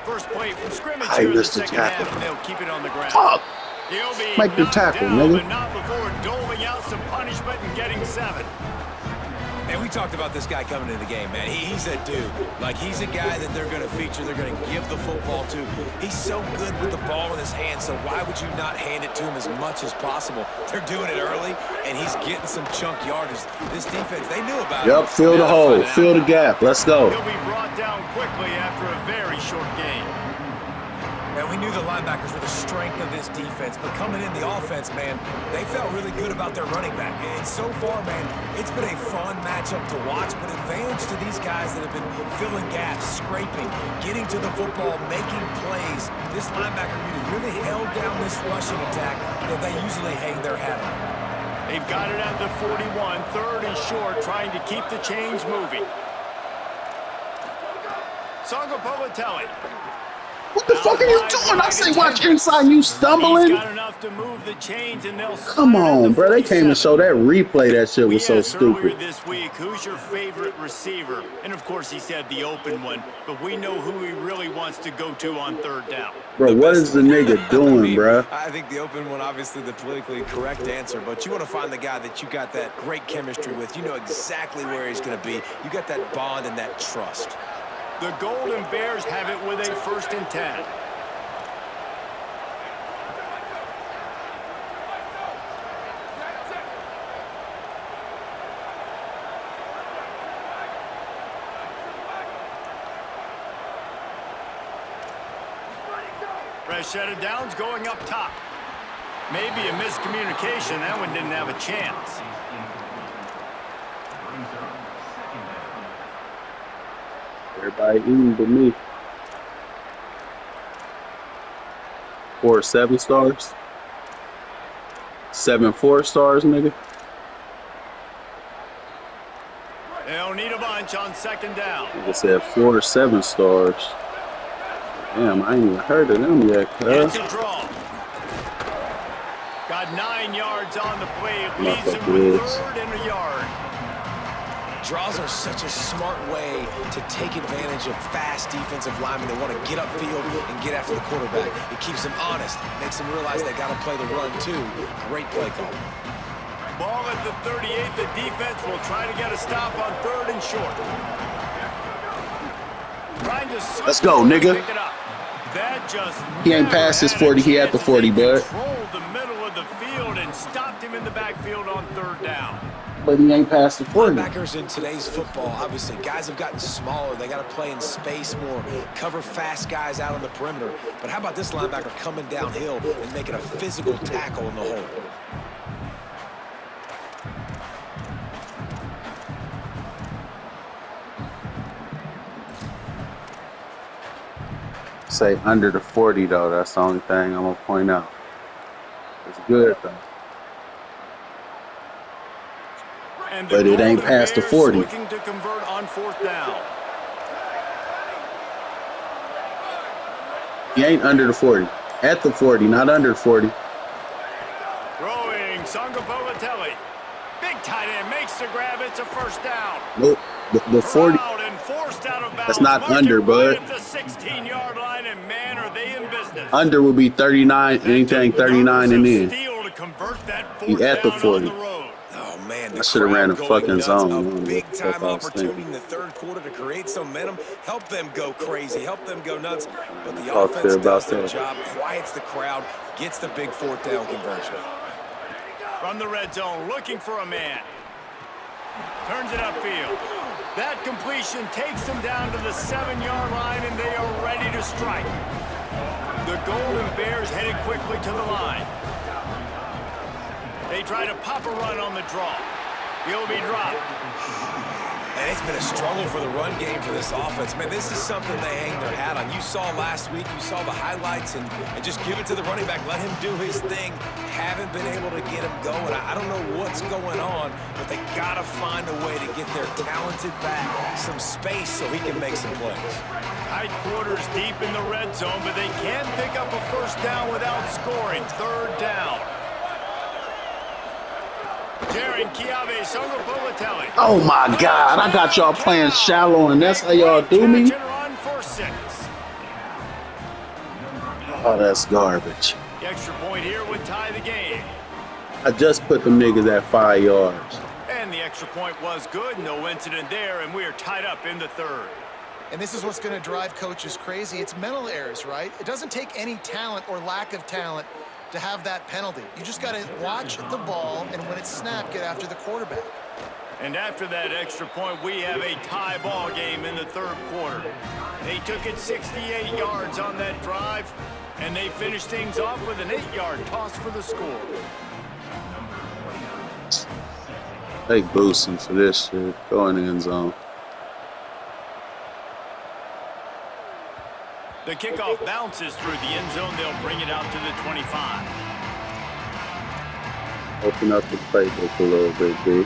[SPEAKER 1] First play from scrimmage here in the second half, and they'll keep it on the ground.
[SPEAKER 2] Fuck!
[SPEAKER 1] He'll be
[SPEAKER 2] Make the tackle,
[SPEAKER 1] down,
[SPEAKER 2] nigga.
[SPEAKER 1] but not before doling out some punishment and getting 7.
[SPEAKER 4] Man, we talked about this guy coming into the game, man. He's a dude. Like, he's a guy that they're going to feature, they're going to give the football to. He's so good with the ball in his hand, so why would you not hand it to him as much as possible? They're doing it early, and he's getting some chunk yardage. This defense, they knew about it.
[SPEAKER 2] Yep, fill the hole, fill the gap. Let's go.
[SPEAKER 1] He'll be brought down quickly after a very short game.
[SPEAKER 4] And we knew the linebackers were the strength of this defense, but coming in the offense, man, they felt really good about their running back. And so far, man, it's been a fun matchup to watch, but advantage to these guys that have been filling gaps, scraping, getting to the football, making plays. This linebacker unit really held down this rushing attack that they usually hang their hat on.
[SPEAKER 1] They've got it at the 41, 3rd and short, trying to keep the chains moving. Sangopolitelli.
[SPEAKER 2] What the fuck are you doing? I say watch inside, you stumbling.
[SPEAKER 1] Got enough to move the chains, and they'll
[SPEAKER 2] Come on, bro. They came and showed that replay. That shit was so
[SPEAKER 1] asked earlier
[SPEAKER 2] stupid.
[SPEAKER 1] this week, who's your favorite receiver? And of course, he said the open one, but we know who he really wants to go to on 3rd down.
[SPEAKER 2] Bro, what is the nigga doing, bro?
[SPEAKER 4] I think the open one, obviously the politically correct answer, but you want to find the guy that you got that great chemistry with. You know exactly where he's going to be. You got that bond and that trust.
[SPEAKER 1] The Golden Bears have it with a 1st and 10. Fresh set of downs going up top. Maybe a miscommunication. That one didn't have a chance.
[SPEAKER 2] Everybody eating but me. 4 7 stars. 7 4 stars, nigga.
[SPEAKER 1] They don't need a bunch on 2nd down.
[SPEAKER 2] Like I said, 4 7 stars. Damn, I ain't even heard of them yet,
[SPEAKER 1] It's
[SPEAKER 2] cuz.
[SPEAKER 1] a draw. Got 9 yards on the play. It leaves him
[SPEAKER 2] Motherfucker
[SPEAKER 1] with
[SPEAKER 2] is.
[SPEAKER 1] 3rd and a yard.
[SPEAKER 4] Draws are such a smart way to take advantage of fast defensive linemen that want to get upfield and get after the quarterback. It keeps them honest, makes them realize they got to play the run too. Great play call.
[SPEAKER 1] Ball at the 38. The defense will try to get a stop on 3rd and short. Trying to
[SPEAKER 2] Let's go, nigga.
[SPEAKER 1] pick it up. That just
[SPEAKER 2] He ain't past his 40, he at the 40, bud.
[SPEAKER 1] Controlled the middle of the field and stopped him in the backfield on 3rd down.
[SPEAKER 2] But he ain't past the 40.
[SPEAKER 4] Linebackers in today's football, obviously, guys have gotten smaller. They got to play in space more, cover fast guys out on the perimeter. But how about this linebacker coming downhill and making a physical tackle in the hole?
[SPEAKER 2] Say under the 40, though. That's the only thing I'm going to point out. It's good, though.
[SPEAKER 1] And
[SPEAKER 2] But it ain't past the 40.
[SPEAKER 1] Looking to convert on 4th down.
[SPEAKER 2] He ain't under the 40. At the 40, not under the 40.
[SPEAKER 1] Throwing Sangopolitelli. Big tight end makes the grab. It's a 1st down.
[SPEAKER 2] Nope. The 40.
[SPEAKER 1] Corralled and forced out of bounds.
[SPEAKER 2] That's not
[SPEAKER 1] Marking
[SPEAKER 2] under,
[SPEAKER 1] right
[SPEAKER 2] bud.
[SPEAKER 1] at the 16-yard line, and man, are they in business.
[SPEAKER 2] Under will be 39, anything 39 and in.
[SPEAKER 1] Steal to convert that
[SPEAKER 2] He
[SPEAKER 1] 4th
[SPEAKER 2] at the
[SPEAKER 1] down
[SPEAKER 2] 40.
[SPEAKER 1] on the road.
[SPEAKER 4] Oh, man.
[SPEAKER 2] I should have ran a fucking zone. I don't know
[SPEAKER 4] A
[SPEAKER 2] what the
[SPEAKER 4] big-time
[SPEAKER 2] fuck I was
[SPEAKER 4] opportunity
[SPEAKER 2] thinking.
[SPEAKER 4] in the 3rd quarter to create some momentum, help them go crazy, help them go nuts. But the
[SPEAKER 2] Talk
[SPEAKER 4] offense
[SPEAKER 2] there about
[SPEAKER 4] does their
[SPEAKER 2] that.
[SPEAKER 4] job, quiets the crowd, gets the big 4th down conversion.
[SPEAKER 1] From the red zone, looking for a man. Turns it upfield. That completion takes them down to the 7-yard line, and they are ready to strike. The Golden Bears headed quickly to the line. They try to pop a run on the draw. He'll be dropped.
[SPEAKER 4] And it's been a struggle for the run game for this offense. Man, this is something they hang their hat on. You saw last week, you saw the highlights, and just give it to the running back. Let him do his thing. Haven't been able to get him going. I don't know what's going on, but they got to find a way to get their talented back some space so he can make some plays.
[SPEAKER 1] Tight quarters deep in the red zone, but they can pick up a first down without scoring. Third down.
[SPEAKER 2] Oh my God, I got y'all playing shallow and that's how y'all do me? Oh, that's garbage.
[SPEAKER 1] The extra point here would tie the game.
[SPEAKER 2] I just put them niggas at 5 yards.
[SPEAKER 1] And the extra point was good, no incident there, and we are tied up in the third.
[SPEAKER 5] And this is what's going to drive coaches crazy. It's mental errors, right? It doesn't take any talent or lack of talent to have that penalty. You just got to watch the ball, and when it's snapped, get after the quarterback.
[SPEAKER 1] And after that extra point, we have a tie ball game in the third quarter. They took it 68 yards on that drive, and they finished things off with an 8-yard toss for the score.
[SPEAKER 2] They boosting for this shit. Go in the end zone.
[SPEAKER 1] The kickoff bounces through the end zone. They'll bring it out to the 25.
[SPEAKER 2] Open up the playbook a little bit, B.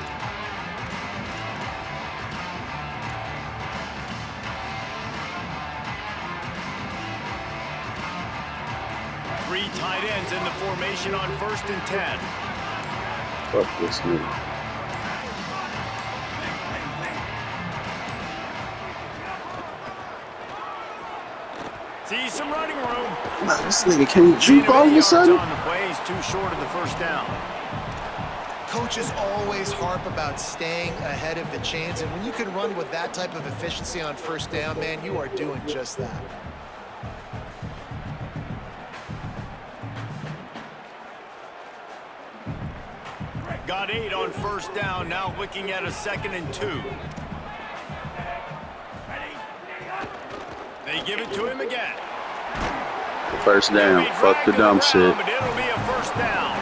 [SPEAKER 1] Three tight ends in the formation on 1st and 10.
[SPEAKER 2] Fuck this nigga.
[SPEAKER 1] See some running room.
[SPEAKER 2] Wow, this nigga can't juke all of a sudden.
[SPEAKER 1] On the play, he's too short of the first down.
[SPEAKER 5] Coaches always harp about staying ahead of the chains, and when you can run with that type of efficiency on first down, man, you are doing just that.
[SPEAKER 1] Got 8 on first down, now looking at a 2nd and 2. They give it to him again.
[SPEAKER 2] First down. Fuck the dumb shit.
[SPEAKER 1] But it'll be a first down.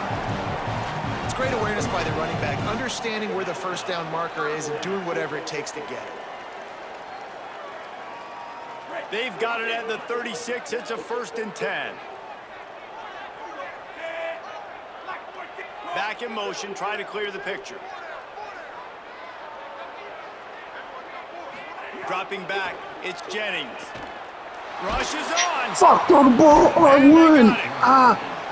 [SPEAKER 5] It's great awareness by the running back, understanding where the first down marker is and doing whatever it takes to get it.
[SPEAKER 1] They've got it at the 36. It's a 1st and 10. Back in motion, try to clear the picture. Dropping back, it's Jennings. Rushes on.
[SPEAKER 2] Fuck, throw the ball. Oh, I won.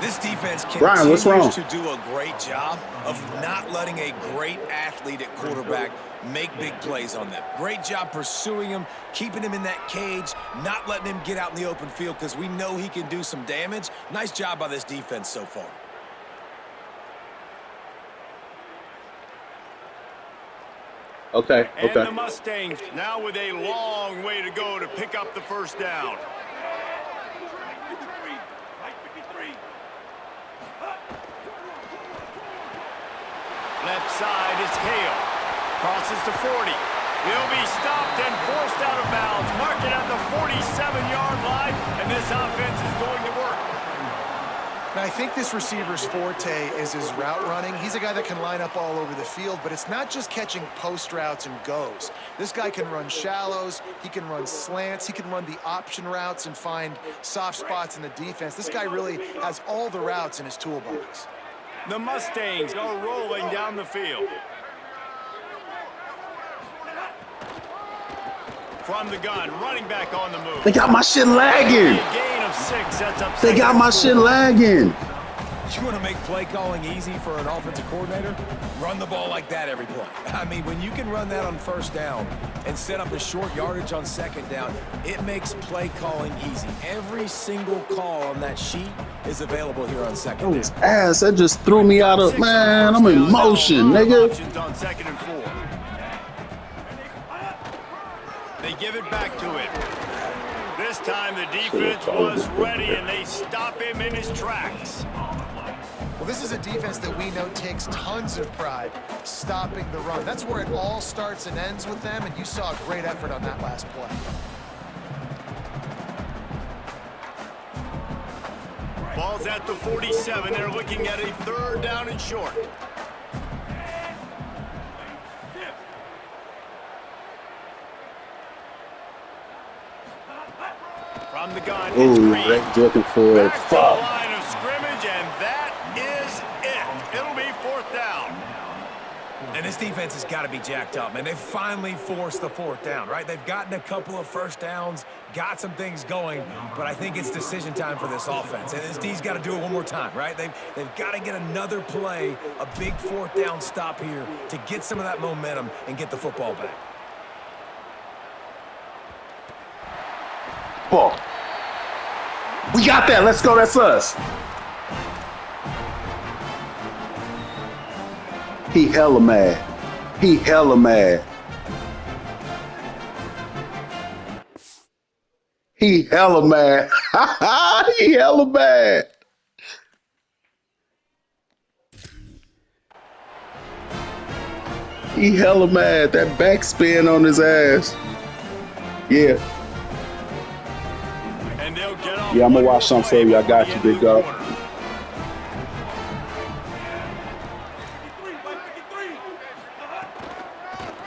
[SPEAKER 4] This defense
[SPEAKER 2] Brian, what's wrong?
[SPEAKER 4] continues to do a great job of not letting a great athlete at quarterback make big plays on them. Great job pursuing him, keeping him in that cage, not letting him get out in the open field because we know he can do some damage. Nice job by this defense so far.
[SPEAKER 2] Okay,
[SPEAKER 1] And
[SPEAKER 2] okay.
[SPEAKER 1] the Mustangs now with a long way to go to pick up the first down. Left side is Hale. Crosses the 40. He'll be stopped and forced out of bounds. Mark it at the 47-yard line, and this offense is going to work.
[SPEAKER 5] Now, I think this receiver's forte is his route running. He's a guy that can line up all over the field, but it's not just catching post routes and goes. This guy can run shallows, he can run slants, he can run the option routes and find soft spots in the defense. This guy really has all the routes in his toolbox.
[SPEAKER 1] The Mustangs are rolling down the field. From the gun, running back on the move.
[SPEAKER 2] They got my shit lagging.
[SPEAKER 1] Gain of 6 sets up.
[SPEAKER 2] They got my shit lagging.
[SPEAKER 4] You want to make play calling easy for an offensive coordinator? Run the ball like that every play. I mean, when you can run that on first down and set up a short yardage on second down, it makes play calling easy. Every single call on that sheet is available here on second down.
[SPEAKER 2] Ass, that just threw me out of, man, I'm in motion, nigga.
[SPEAKER 1] Options on 2nd and 4. They give it back to him. This time the defense was ready, and they stop him in his tracks.
[SPEAKER 5] Well, this is a defense that we know takes tons of pride stopping the run. That's where it all starts and ends with them, and you saw a great effort on that last play.
[SPEAKER 1] Ball's at the 47. They're looking at a 3rd down and short. From the gun, it's
[SPEAKER 2] Ooh,
[SPEAKER 1] Green.
[SPEAKER 2] Rick's looking for it.
[SPEAKER 1] Back to the line of scrimmage, and that is it. It'll be 4th down.
[SPEAKER 4] And this defense has got to be jacked up, man. They've finally forced the 4th down, right? They've gotten a couple of first downs, got some things going, but I think it's decision time for this offense. And this D's got to do it one more time, right? They've got to get another play, a big 4th down stop here to get some of that momentum and get the football back.
[SPEAKER 2] Ball. We got that. Let's go. That's us. He hella mad. He hella mad. He hella mad. He hella mad. He hella mad. That backspin on his ass. Yeah.
[SPEAKER 1] And they'll get off.
[SPEAKER 2] Yeah, I'm gonna watch some for you. I got you, big dog.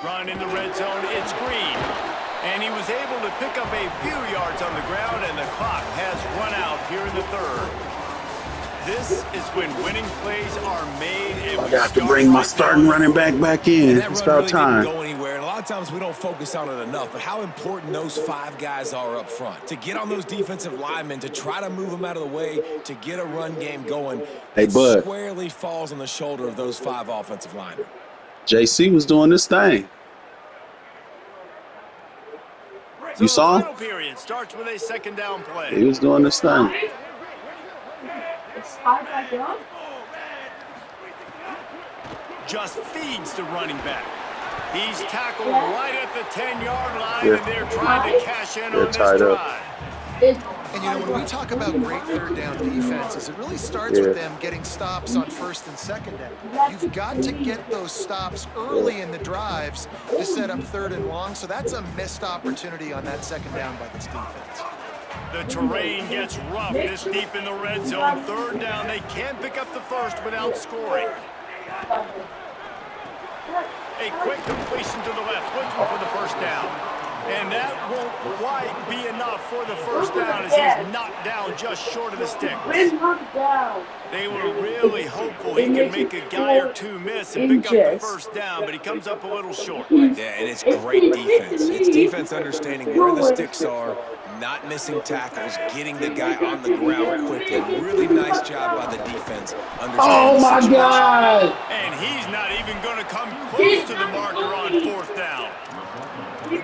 [SPEAKER 1] Run in the red zone, it's Green. And he was able to pick up a few yards on the ground, and the clock has run out here in the 3rd. This is when winning plays are made. And
[SPEAKER 2] I got to bring my starting running back in.
[SPEAKER 4] It's
[SPEAKER 2] about time.
[SPEAKER 4] Didn't go anywhere. And a lot of times we don't focus on it enough, but how important those 5 guys are up front. To get on those defensive linemen, to try to move them out of the way, to get a run game going.
[SPEAKER 2] Hey,
[SPEAKER 4] it
[SPEAKER 2] bud.
[SPEAKER 4] Squarely falls on the shoulder of those 5 offensive linemen.
[SPEAKER 2] JC was doing this thing. You saw him?
[SPEAKER 1] Final period starts with a 2nd down play.
[SPEAKER 2] He was doing this thing.
[SPEAKER 1] Just feeds the running back. He's tackled right at the 10-yard line, and they're trying to cash in on this drive.
[SPEAKER 5] And, you know, when we talk about great 3rd down defenses, it really starts with them getting stops on 1st and 2nd down. You've got to get those stops early in the drives to set up 3rd and long, so that's a missed opportunity on that 2nd down by this defense.
[SPEAKER 1] The terrain gets rough this deep in the red zone. 3rd down, they can't pick up the 1st without scoring. A quick completion to the left, looking for the 1st down. And that won't quite be enough for the 1st down as he's knocked down just short of the sticks. They were really hopeful he could make a guy or 2 miss and pick up the 1st down, but he comes up a little short.
[SPEAKER 4] Yeah, and it's great defense. It's defense understanding where the sticks are, not missing tackles, getting the guy on the ground quickly. Really nice job by the defense.
[SPEAKER 2] Oh, my God.
[SPEAKER 1] And he's not even going to come close to the marker on 4th down.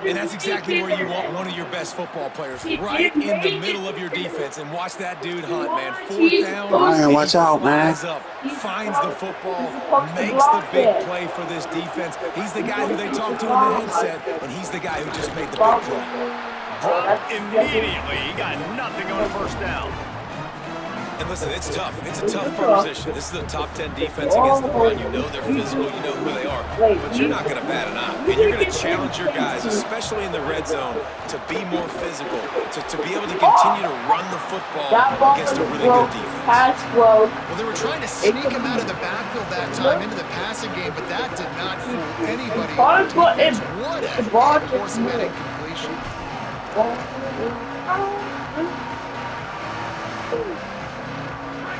[SPEAKER 4] And that's exactly where you want one of your best football players, right in the middle of your defense. And watch that dude hunt, man. 4th down.
[SPEAKER 2] Brian, watch out, man.
[SPEAKER 4] Up, finds the football, makes the big play for this defense. He's the guy who they talk to in the headset, and he's the guy who just made the big play.
[SPEAKER 1] Dropped immediately. He got nothing on 1st down.
[SPEAKER 4] And listen, it's tough. It's a tough proposition. This is a top 10 defense against the run. You know they're physical. You know who they are. But you're not going to bat an eye. And you're going to challenge your guys, especially in the red zone, to be more physical, to be able to continue to run the football against a really good defense.
[SPEAKER 5] Well, they were trying to sneak him out of the backfield that time into the passing game, but that did not fool anybody. What a force of that incompletion.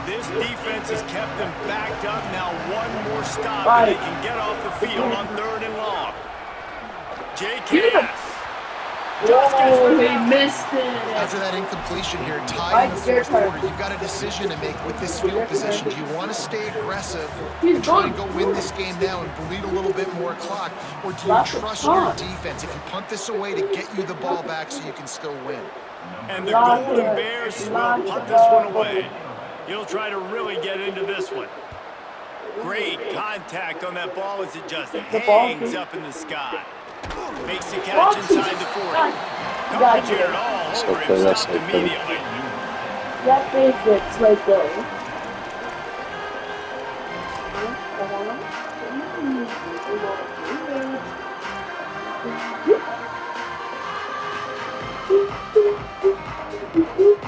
[SPEAKER 1] This defense has kept them backed up. Now one more stop, and they can get off the field on 3rd and long. JKS.
[SPEAKER 7] He missed it.
[SPEAKER 5] After that incompletion here, tied in the 4th quarter, you've got a decision to make with this field position. Do you want to stay aggressive and try and go win this game now and bleed a little bit more clock, or do you trust your defense? If you punt this away to get you the ball back so you can still win.
[SPEAKER 1] And the Golden Bears will punt this one away. He'll try to really get into this one. Great contact on that ball as it just hangs up in the sky. Makes the catch inside the 40. Coverage here all over him, stopped immediately.
[SPEAKER 7] That is it right there.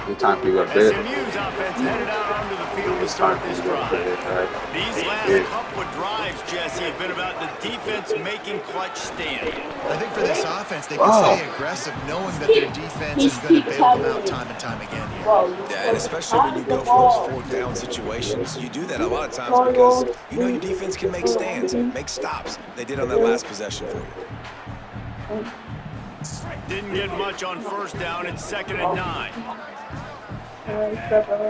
[SPEAKER 2] It's time for you to go to bed.
[SPEAKER 1] SMU's offense headed out onto the field to
[SPEAKER 2] It's time
[SPEAKER 1] start
[SPEAKER 2] for you
[SPEAKER 1] this
[SPEAKER 2] to go to
[SPEAKER 1] drive.
[SPEAKER 2] bed, right?
[SPEAKER 1] These last
[SPEAKER 2] Yeah.
[SPEAKER 1] couple of drives, Jesse, have been about the defense making clutch stand.
[SPEAKER 5] I think for this offense, they can stay aggressive knowing that their defense is going to bail them out time and time again here.
[SPEAKER 4] Yeah, and especially when you go for those fourth down situations, you do that a lot of times because you know your defense can make stands, make stops. They did on that last possession for you.
[SPEAKER 1] Didn't get much on first down. It's 2nd and 9.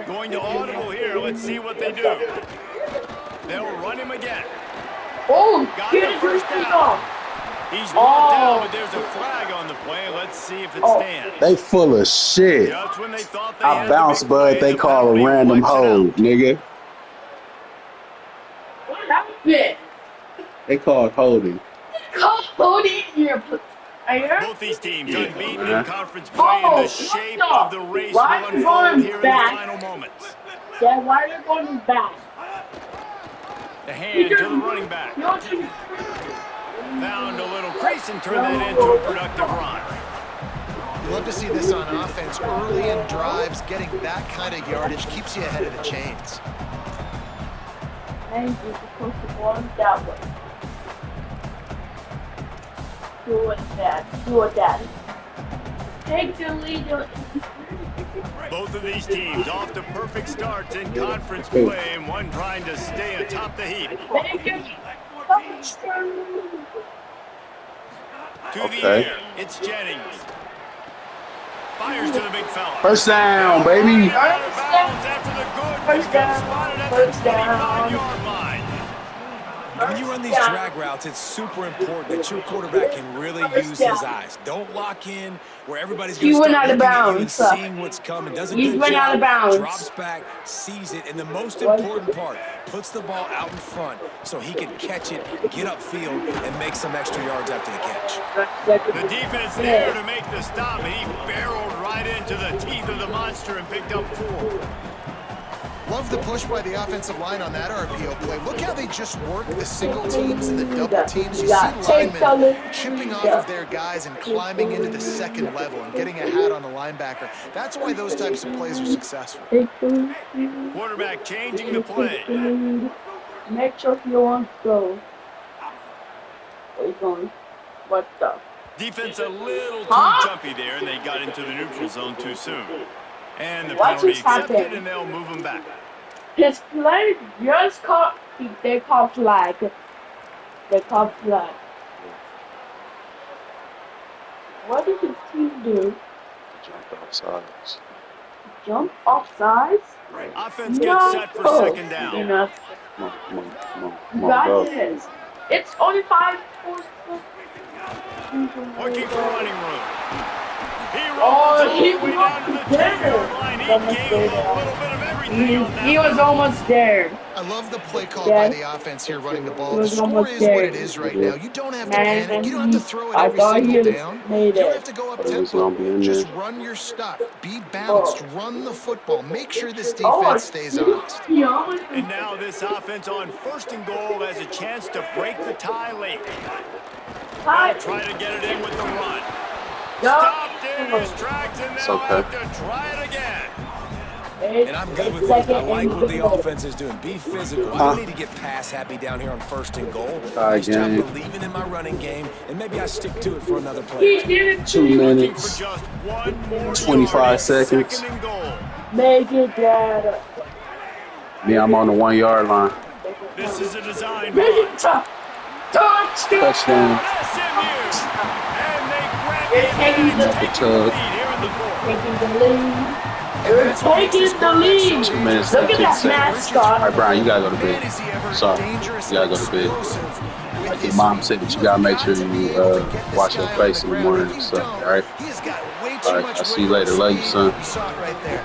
[SPEAKER 1] Going to audible here. Let's see what they do. They'll run him again.
[SPEAKER 7] Oh,
[SPEAKER 1] Got
[SPEAKER 7] get
[SPEAKER 1] the
[SPEAKER 7] it,
[SPEAKER 1] first
[SPEAKER 7] first
[SPEAKER 1] down. He's brought down,
[SPEAKER 7] Oh.
[SPEAKER 1] but there's a flag on the play. Let's see if it
[SPEAKER 7] Oh.
[SPEAKER 1] stands.
[SPEAKER 2] They full of shit.
[SPEAKER 1] Just when they thought they
[SPEAKER 2] I
[SPEAKER 1] had the
[SPEAKER 2] bounce,
[SPEAKER 1] big
[SPEAKER 2] bud.
[SPEAKER 1] play,
[SPEAKER 2] They
[SPEAKER 1] the
[SPEAKER 2] call a
[SPEAKER 1] penalty
[SPEAKER 2] random
[SPEAKER 1] wipes it out.
[SPEAKER 2] hold, nigga.
[SPEAKER 7] What happened?
[SPEAKER 2] They called holding.
[SPEAKER 7] Hold it here.
[SPEAKER 1] Both these teams unbeaten
[SPEAKER 2] Yeah.
[SPEAKER 1] in conference play, and
[SPEAKER 7] Oh,
[SPEAKER 1] the shape
[SPEAKER 7] what
[SPEAKER 1] of
[SPEAKER 7] the-
[SPEAKER 1] the race
[SPEAKER 7] why
[SPEAKER 1] will
[SPEAKER 7] are you
[SPEAKER 1] unfold
[SPEAKER 7] going
[SPEAKER 1] here in
[SPEAKER 7] back?
[SPEAKER 1] the final moments.
[SPEAKER 7] Yeah, why are you going back?
[SPEAKER 1] The hand to the running back. Found a little crease and turned that into a productive run.
[SPEAKER 5] You love to see this on offense. Early in drives, getting that kind of yardage keeps you ahead of the chains.
[SPEAKER 7] And you're supposed to go on that way. Do it, Dad. Do it, Dad. Take the lead.
[SPEAKER 1] Both of these teams off to perfect starts in conference play, and one trying to stay atop the heap.
[SPEAKER 7] Make it.
[SPEAKER 1] To the
[SPEAKER 2] Okay.
[SPEAKER 1] air, it's Jennings. Fires to the big fella.
[SPEAKER 2] First down, baby.
[SPEAKER 1] Right out of bounds after the good
[SPEAKER 7] First
[SPEAKER 1] pickup,
[SPEAKER 7] down.
[SPEAKER 1] spotted at
[SPEAKER 7] First
[SPEAKER 1] the
[SPEAKER 7] down.
[SPEAKER 1] 25-yard line.
[SPEAKER 4] And when you run these drag routes, it's super important that your quarterback can really use his eyes. Don't lock in where everybody's going
[SPEAKER 7] He
[SPEAKER 4] to
[SPEAKER 7] went
[SPEAKER 4] start
[SPEAKER 7] out of
[SPEAKER 4] looking at you and
[SPEAKER 7] bounds.
[SPEAKER 4] seeing what's coming. Does a
[SPEAKER 7] He
[SPEAKER 4] good
[SPEAKER 7] went
[SPEAKER 4] job,
[SPEAKER 7] out of bounds.
[SPEAKER 4] drops back, sees it, and the most important part, puts the ball out in front so he can catch it, get upfield, and make some extra yards after the catch.
[SPEAKER 1] The defense there to make the stop, and he barreled right into the teeth of the monster and picked up 4.
[SPEAKER 5] Love the push by the offensive line on that RPO play. Look how they just work the single teams and the double teams. You see linemen chipping off of their guys and climbing into the second level and getting a hat on the linebacker. That's why those types of plays are successful.
[SPEAKER 1] Quarterback changing the play.
[SPEAKER 7] Make sure you won't go. Where you going? What the?
[SPEAKER 1] Defense a little too
[SPEAKER 7] Huh?
[SPEAKER 1] jumpy there, and they got into the neutral zone too soon. And the
[SPEAKER 7] What
[SPEAKER 1] penalty
[SPEAKER 7] just
[SPEAKER 1] accepted,
[SPEAKER 7] happened?
[SPEAKER 1] and they'll move him back.
[SPEAKER 7] His flag just called. They call flag. They call flag. What did his team do?
[SPEAKER 2] Jump off sides.
[SPEAKER 7] Jump off sides?
[SPEAKER 1] Offense
[SPEAKER 7] No.
[SPEAKER 1] gets set for 2nd down.
[SPEAKER 7] Enough.
[SPEAKER 2] Come on, come on, come on,
[SPEAKER 7] You
[SPEAKER 2] come on,
[SPEAKER 7] got
[SPEAKER 2] go.
[SPEAKER 7] this. It's only 5
[SPEAKER 1] Looking for running room. He rolls
[SPEAKER 7] Oh,
[SPEAKER 1] all
[SPEAKER 7] he
[SPEAKER 1] the way down to the
[SPEAKER 7] was there.
[SPEAKER 1] 10-yard line. He
[SPEAKER 7] Almost
[SPEAKER 1] gave
[SPEAKER 7] there.
[SPEAKER 1] him a little bit of everything on that
[SPEAKER 7] He was
[SPEAKER 1] one.
[SPEAKER 7] almost there.
[SPEAKER 5] I love the play call
[SPEAKER 7] Yeah.
[SPEAKER 5] by the offense here running the ball.
[SPEAKER 7] It
[SPEAKER 5] The
[SPEAKER 7] was
[SPEAKER 5] score
[SPEAKER 7] almost
[SPEAKER 5] is what
[SPEAKER 7] there.
[SPEAKER 5] it is right now. You don't have to
[SPEAKER 7] Man,
[SPEAKER 5] panic. You don't have to throw it
[SPEAKER 7] I
[SPEAKER 5] every
[SPEAKER 7] thought
[SPEAKER 5] single
[SPEAKER 7] he
[SPEAKER 5] down. You
[SPEAKER 7] made
[SPEAKER 5] don't
[SPEAKER 7] it.
[SPEAKER 5] have to go up
[SPEAKER 2] It was gonna be
[SPEAKER 5] tempo.
[SPEAKER 2] in
[SPEAKER 5] Just
[SPEAKER 2] there.
[SPEAKER 5] run your stuff. Be balanced. Run the football. Make sure this
[SPEAKER 7] Oh,
[SPEAKER 5] defense stays honest.
[SPEAKER 7] he almost
[SPEAKER 1] And now this offense on 1st and goal has a chance to break the tie late.
[SPEAKER 7] Hi.
[SPEAKER 1] They'll try to get it in with the run.
[SPEAKER 7] Yup.
[SPEAKER 1] Stopped in his tracks, and
[SPEAKER 2] It's
[SPEAKER 1] they'll
[SPEAKER 2] okay.
[SPEAKER 1] have to try it again.
[SPEAKER 4] And I'm good with it. I like what the offense is doing. Be physical. I don't need to get pass happy down here on 1st and goal. Nice job
[SPEAKER 2] game.
[SPEAKER 4] believing in my running game, and maybe I stick to it for another
[SPEAKER 7] He
[SPEAKER 4] play.
[SPEAKER 7] did it.
[SPEAKER 2] 2
[SPEAKER 1] Looking for
[SPEAKER 2] minutes.
[SPEAKER 1] just one more
[SPEAKER 2] 25
[SPEAKER 1] yard. It's
[SPEAKER 2] seconds.
[SPEAKER 1] 2nd and goal.
[SPEAKER 7] Make it better.
[SPEAKER 2] Me, I'm on the 1 yard line.
[SPEAKER 1] This is a design
[SPEAKER 7] Make
[SPEAKER 1] run.
[SPEAKER 7] it tough. Touchdown.
[SPEAKER 2] Touchdown.
[SPEAKER 1] SMU. And they grab
[SPEAKER 7] They're
[SPEAKER 1] the
[SPEAKER 7] taking
[SPEAKER 1] advantage,
[SPEAKER 7] the-
[SPEAKER 1] taking the lead here in the 4th.
[SPEAKER 7] Taking the lead. They're taking the lead.
[SPEAKER 2] 2 minutes
[SPEAKER 7] Look
[SPEAKER 2] and
[SPEAKER 7] at
[SPEAKER 2] 10
[SPEAKER 7] that
[SPEAKER 2] seconds. All
[SPEAKER 7] mascot.
[SPEAKER 2] right, Brian, you gotta go to
[SPEAKER 5] Man,
[SPEAKER 2] bed.
[SPEAKER 5] is he ever
[SPEAKER 2] Sorry.
[SPEAKER 5] dangerous
[SPEAKER 2] You gotta
[SPEAKER 5] and
[SPEAKER 2] go to bed.
[SPEAKER 5] explosive with
[SPEAKER 2] Like your
[SPEAKER 5] his
[SPEAKER 2] mom
[SPEAKER 5] feet.
[SPEAKER 2] said that you gotta make sure you wash your face in the morning and stuff, all right?
[SPEAKER 5] He has got way
[SPEAKER 2] All
[SPEAKER 5] too
[SPEAKER 2] right,
[SPEAKER 5] much
[SPEAKER 2] I'll see you later. Love you, son.
[SPEAKER 5] You saw it right there.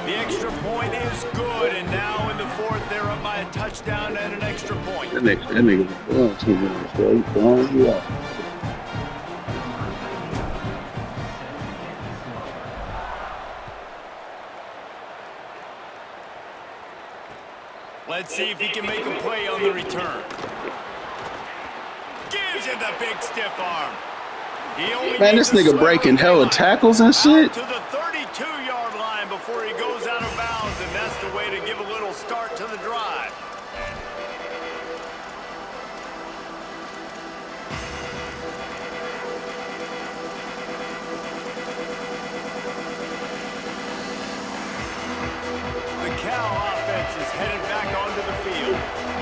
[SPEAKER 1] The extra point is good, and now in the 4th, they're up by a touchdown and an extra point.
[SPEAKER 2] That nigga was 2 minutes, bro. He's throwing you out.
[SPEAKER 1] Let's see if he can make a play on the return. in the big stiff arm. He only
[SPEAKER 2] Man, this nigga breaking hella tackles and shit.
[SPEAKER 1] to the 32-yard line before he goes out of bounds, and that's the way to give a little start to the drive. The Cal offense is headed back onto the field.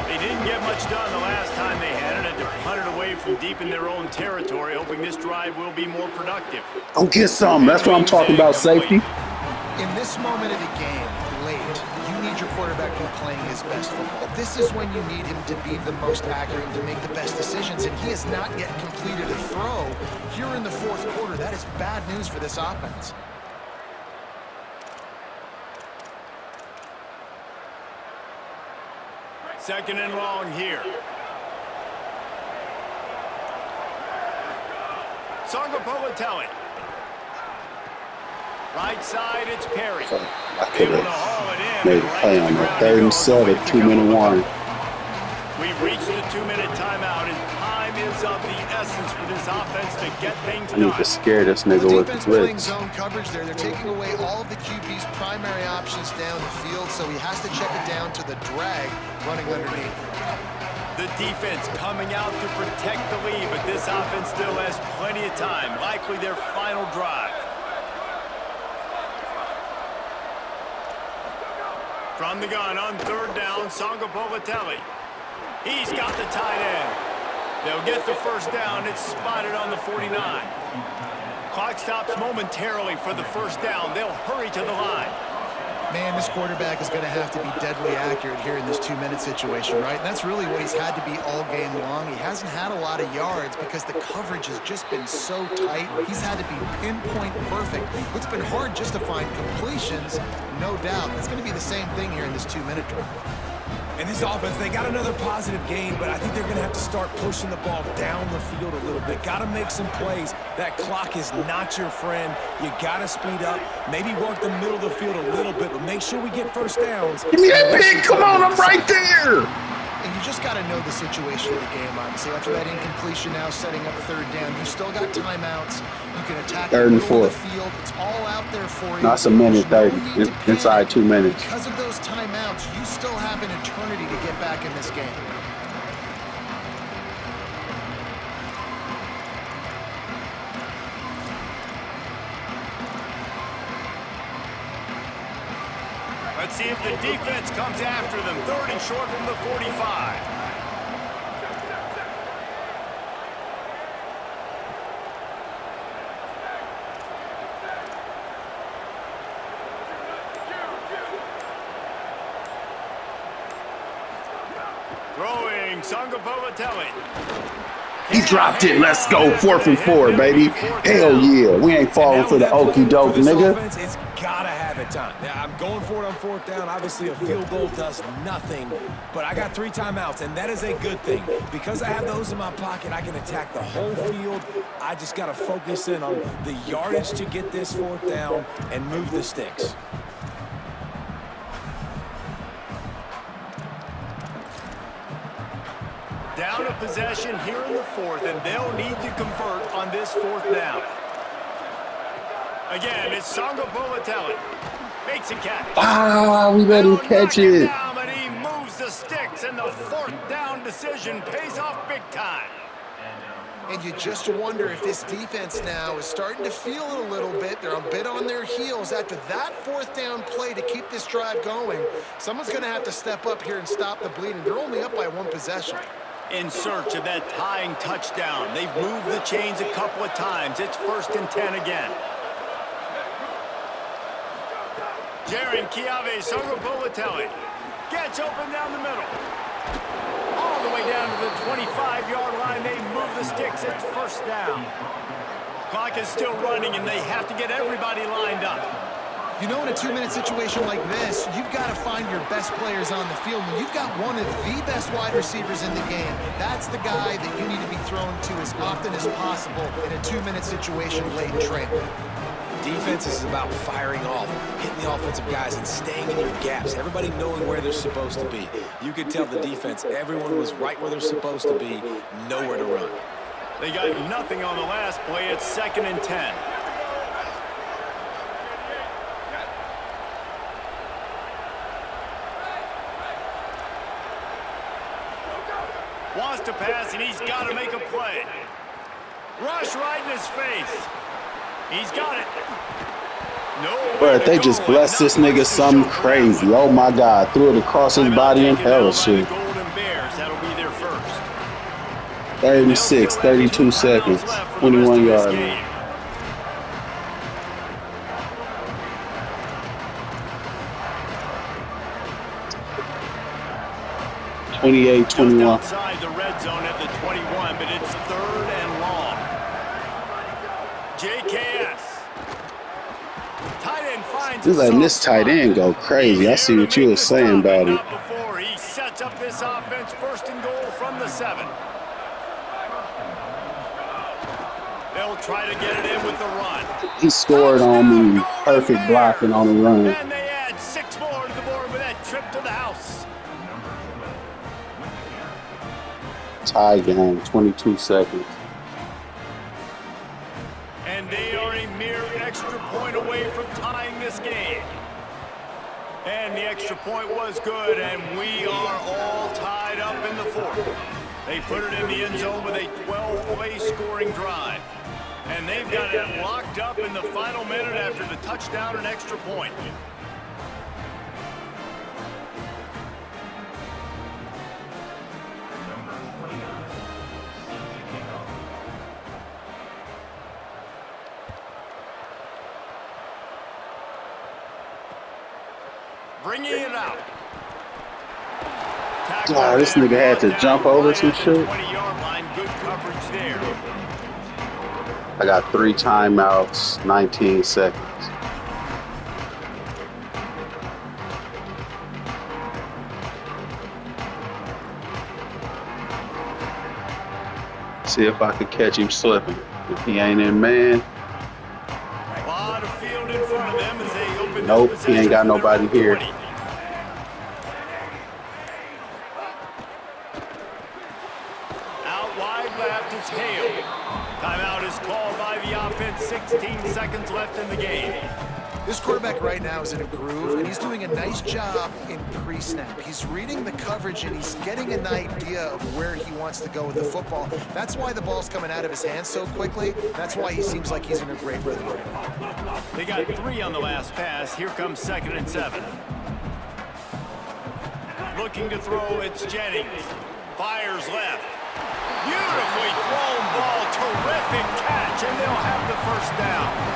[SPEAKER 1] They didn't get much done the last time they had it, and to punt it away from deep in their own territory, hoping this drive will be more productive.
[SPEAKER 2] Go get some. That's what I'm talking about, safety.
[SPEAKER 5] In this moment of the game, late, you need your quarterback to be playing his best football. This is when you need him to be the most accurate and to make the best decisions, and he has not yet completed a throw here in the fourth quarter. That is bad news for this offense.
[SPEAKER 1] Second and long here. Sangapovatelli. Right side, it's Perry.
[SPEAKER 2] I could have made a play on that. 3rd and 7, 2-minute warning.
[SPEAKER 1] We've reached the 2-minute timeout, and time is of the essence for this offense to get things
[SPEAKER 2] I need
[SPEAKER 1] done.
[SPEAKER 2] to scare this nigga with the
[SPEAKER 5] Defense playing
[SPEAKER 2] blitz.
[SPEAKER 5] zone coverage there. They're taking away all of the QB's primary options down the field, so he has to check it down to the drag running underneath.
[SPEAKER 1] The defense coming out to protect the lead, but this offense still has plenty of time, likely their final drive. From the gun on 3rd down, Sangapovatelli. He's got the tight end. They'll get the first down. It's spotted on the 49. Clock stops momentarily for the first down. They'll hurry to the line.
[SPEAKER 5] Man, this quarterback is going to have to be deadly accurate here in this 2-minute situation, right? And that's really what he's had to be all game long. He hasn't had a lot of yards because the coverage has just been so tight. He's had to be pinpoint perfect. It's been hard just to find completions, no doubt. It's going to be the same thing here in this 2-minute drive.
[SPEAKER 4] And this offense, they got another positive game, but I think they're going to have to start pushing the ball down the field a little bit. Got to make some plays. That clock is not your friend. You got to speed up. Maybe work the middle of the field a little bit, but make sure we get first downs.
[SPEAKER 2] Give me that pick. Come on, I'm right there.
[SPEAKER 5] And you just got to know the situation of the game, obviously. After that incompletion now setting up 3rd down, you still got timeouts. You can attack the
[SPEAKER 2] 3rd and
[SPEAKER 5] middle of
[SPEAKER 2] 4.
[SPEAKER 5] the field. It's all out there for you.
[SPEAKER 2] That's a minute 30.
[SPEAKER 5] There's no need to
[SPEAKER 2] Inside
[SPEAKER 5] panic.
[SPEAKER 2] 2 minutes.
[SPEAKER 5] Because of those timeouts, you still have an eternity to get back in this game.
[SPEAKER 1] Let's see if the defense comes after them. 3rd and short from the 45. Throwing, Sangapovatelli.
[SPEAKER 2] He dropped it. Let's go. 4th and 4, baby. Hell yeah. We ain't falling for the okie doke, nigga.
[SPEAKER 4] Offense, it's got to have it time. Yeah, I'm going for it on 4th down. Obviously, a field goal does nothing, but I got 3 timeouts, and that is a good thing. Because I have those in my pocket, I can attack the whole field. I just got to focus in on the yardage to get this 4th down and move the sticks.
[SPEAKER 1] Down a possession here in the 4th, and they'll need to convert on this 4th down. Again, it's Sangapovatelli. Makes a catch.
[SPEAKER 2] Ah, we let him catch it.
[SPEAKER 1] Down, and he moves the sticks, and the 4th down decision pays off big time.
[SPEAKER 5] And you just wonder if this defense now is starting to feel it a little bit. They're a bit on their heels after that 4th down play to keep this drive going. Someone's going to have to step up here and stop the bleeding. They're only up by 1 possession.
[SPEAKER 1] In search of that tying touchdown. They've moved the chains a couple of times. It's 1st and 10 again. Jaron Chiave Sangapovatelli gets open down the middle. All the way down to the 25-yard line. They move the sticks. It's 1st down. Clock is still running, and they have to get everybody lined up.
[SPEAKER 5] You know, in a 2-minute situation like this, you've got to find your best players on the field. When you've got one of the best wide receivers in the game, that's the guy that you need to be thrown to as often as possible in a 2-minute situation late in training.
[SPEAKER 4] Defense is about firing off, hitting the offensive guys, and staying in your gaps. Everybody knowing where they're supposed to be. You could tell the defense, everyone was right where they're supposed to be, nowhere to run.
[SPEAKER 1] They got nothing on the last play. It's 2nd and 10. Wants to pass, and he's got to make a play. Rush right in his face. He's got it. No.
[SPEAKER 2] Bro, they just blessed this nigga something crazy. Oh my God. Threw it across his body and hell shit. 36, 32 seconds, 21 yards. 28-21.
[SPEAKER 1] Outside the red zone at the 21, but it's 3rd and long. JKS. Tight end finds.
[SPEAKER 2] Just letting this tight end go crazy. I see what you were saying about it.
[SPEAKER 1] Before he sets up this offense, 1st and goal from the 7. They'll try to get it in with the run.
[SPEAKER 2] He scored on me. Perfect blocking on the run.
[SPEAKER 1] And they add 6 more to the board with that trip to the house.
[SPEAKER 2] Tie game, 22 seconds.
[SPEAKER 1] And they are a mere extra point away from tying this game. And the extra point was good, and we are all tied up in the 4th. They put it in the end zone with a 12-play scoring drive. And they've got it locked up in the final minute after the touchdown and extra point. Bringing it out.
[SPEAKER 2] Oh, this nigga had to jump over some shit.
[SPEAKER 1] 20-yard line, good coverage there.
[SPEAKER 2] I got 3 timeouts, 19 seconds. See if I could catch him slipping. If he ain't in man.
[SPEAKER 1] A lot of field in front of them as they open.
[SPEAKER 2] Nope, he ain't got nobody here.
[SPEAKER 1] Out wide left, it's Hale. Timeout is called by the offense. 16 seconds left in the game.
[SPEAKER 5] This quarterback right now is in a groove, and he's doing a nice job in pre-snap. He's reading the coverage, and he's getting an idea of where he wants to go with the football. That's why the ball's coming out of his hands so quickly. That's why he seems like he's in a great rhythm.
[SPEAKER 1] They got 3 on the last pass. Here comes 2nd and 7. Looking to throw, it's Jennings. Fires left. Beautifully thrown ball. Terrific catch, and they'll have the 1st down.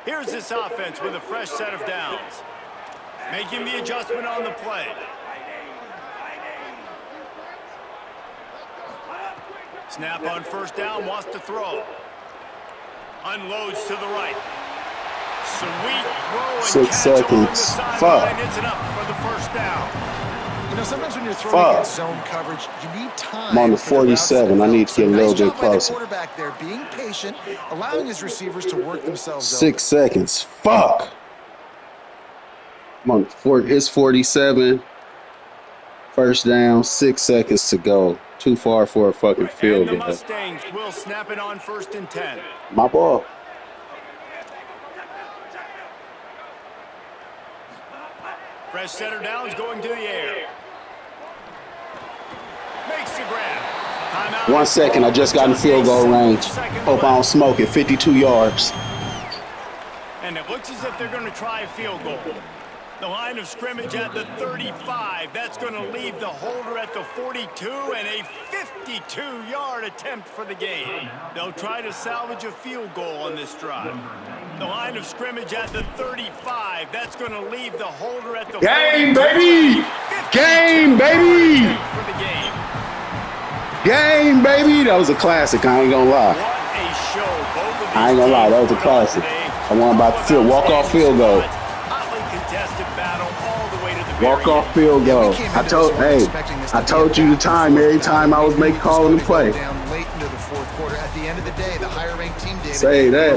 [SPEAKER 1] Here's this offense with a fresh set of downs. Making the adjustment on the play. Snap on 1st down, wants to throw. Unloads to the right. Sweet throw and
[SPEAKER 2] 6
[SPEAKER 1] catch along the
[SPEAKER 2] seconds.
[SPEAKER 1] sideline.
[SPEAKER 2] Fuck.
[SPEAKER 1] It's enough for the 1st down.
[SPEAKER 5] You know, sometimes when you're throwing against zone coverage, you need time.
[SPEAKER 2] I'm on the 47. I need to get a little bit closer.
[SPEAKER 5] Quarterback there, being patient, allowing his receivers to work themselves
[SPEAKER 2] 6 seconds. Fuck. I'm on his 47. 1st down, 6 seconds to go. Too far for a fucking field
[SPEAKER 1] And the
[SPEAKER 2] goal.
[SPEAKER 1] Mustangs will snap it on 1st and 10.
[SPEAKER 2] My ball.
[SPEAKER 1] Fresh center downs going to the air. Makes the grab. Timeout.
[SPEAKER 2] 1 second. I just got in field goal range. Hope I don't smoke it. 52 yards.
[SPEAKER 1] And it looks as if they're going to try a field goal. The line of scrimmage at the 35. That's going to leave the holder at the 42 and a 52-yard attempt for the game. They'll try to salvage a field goal on this drive. The line of scrimmage at the 35. That's going to leave the holder at the
[SPEAKER 2] Game,
[SPEAKER 1] 42.
[SPEAKER 2] baby! Game, baby!
[SPEAKER 1] For the game.
[SPEAKER 2] Game, baby! That was a classic. I ain't gonna lie.
[SPEAKER 1] What a show. Both of these
[SPEAKER 2] I ain't gonna lie. That was a
[SPEAKER 1] teams put on
[SPEAKER 2] classic.
[SPEAKER 1] today.
[SPEAKER 2] I won by the field. Walk-off field goal.
[SPEAKER 1] Hotly contested battle all the way to the
[SPEAKER 2] Walk-off field goal. I told you the time every time I was calling the play.
[SPEAKER 5] Down late into the fourth quarter. At the end of the day, the higher ranked team did.
[SPEAKER 2] Say that.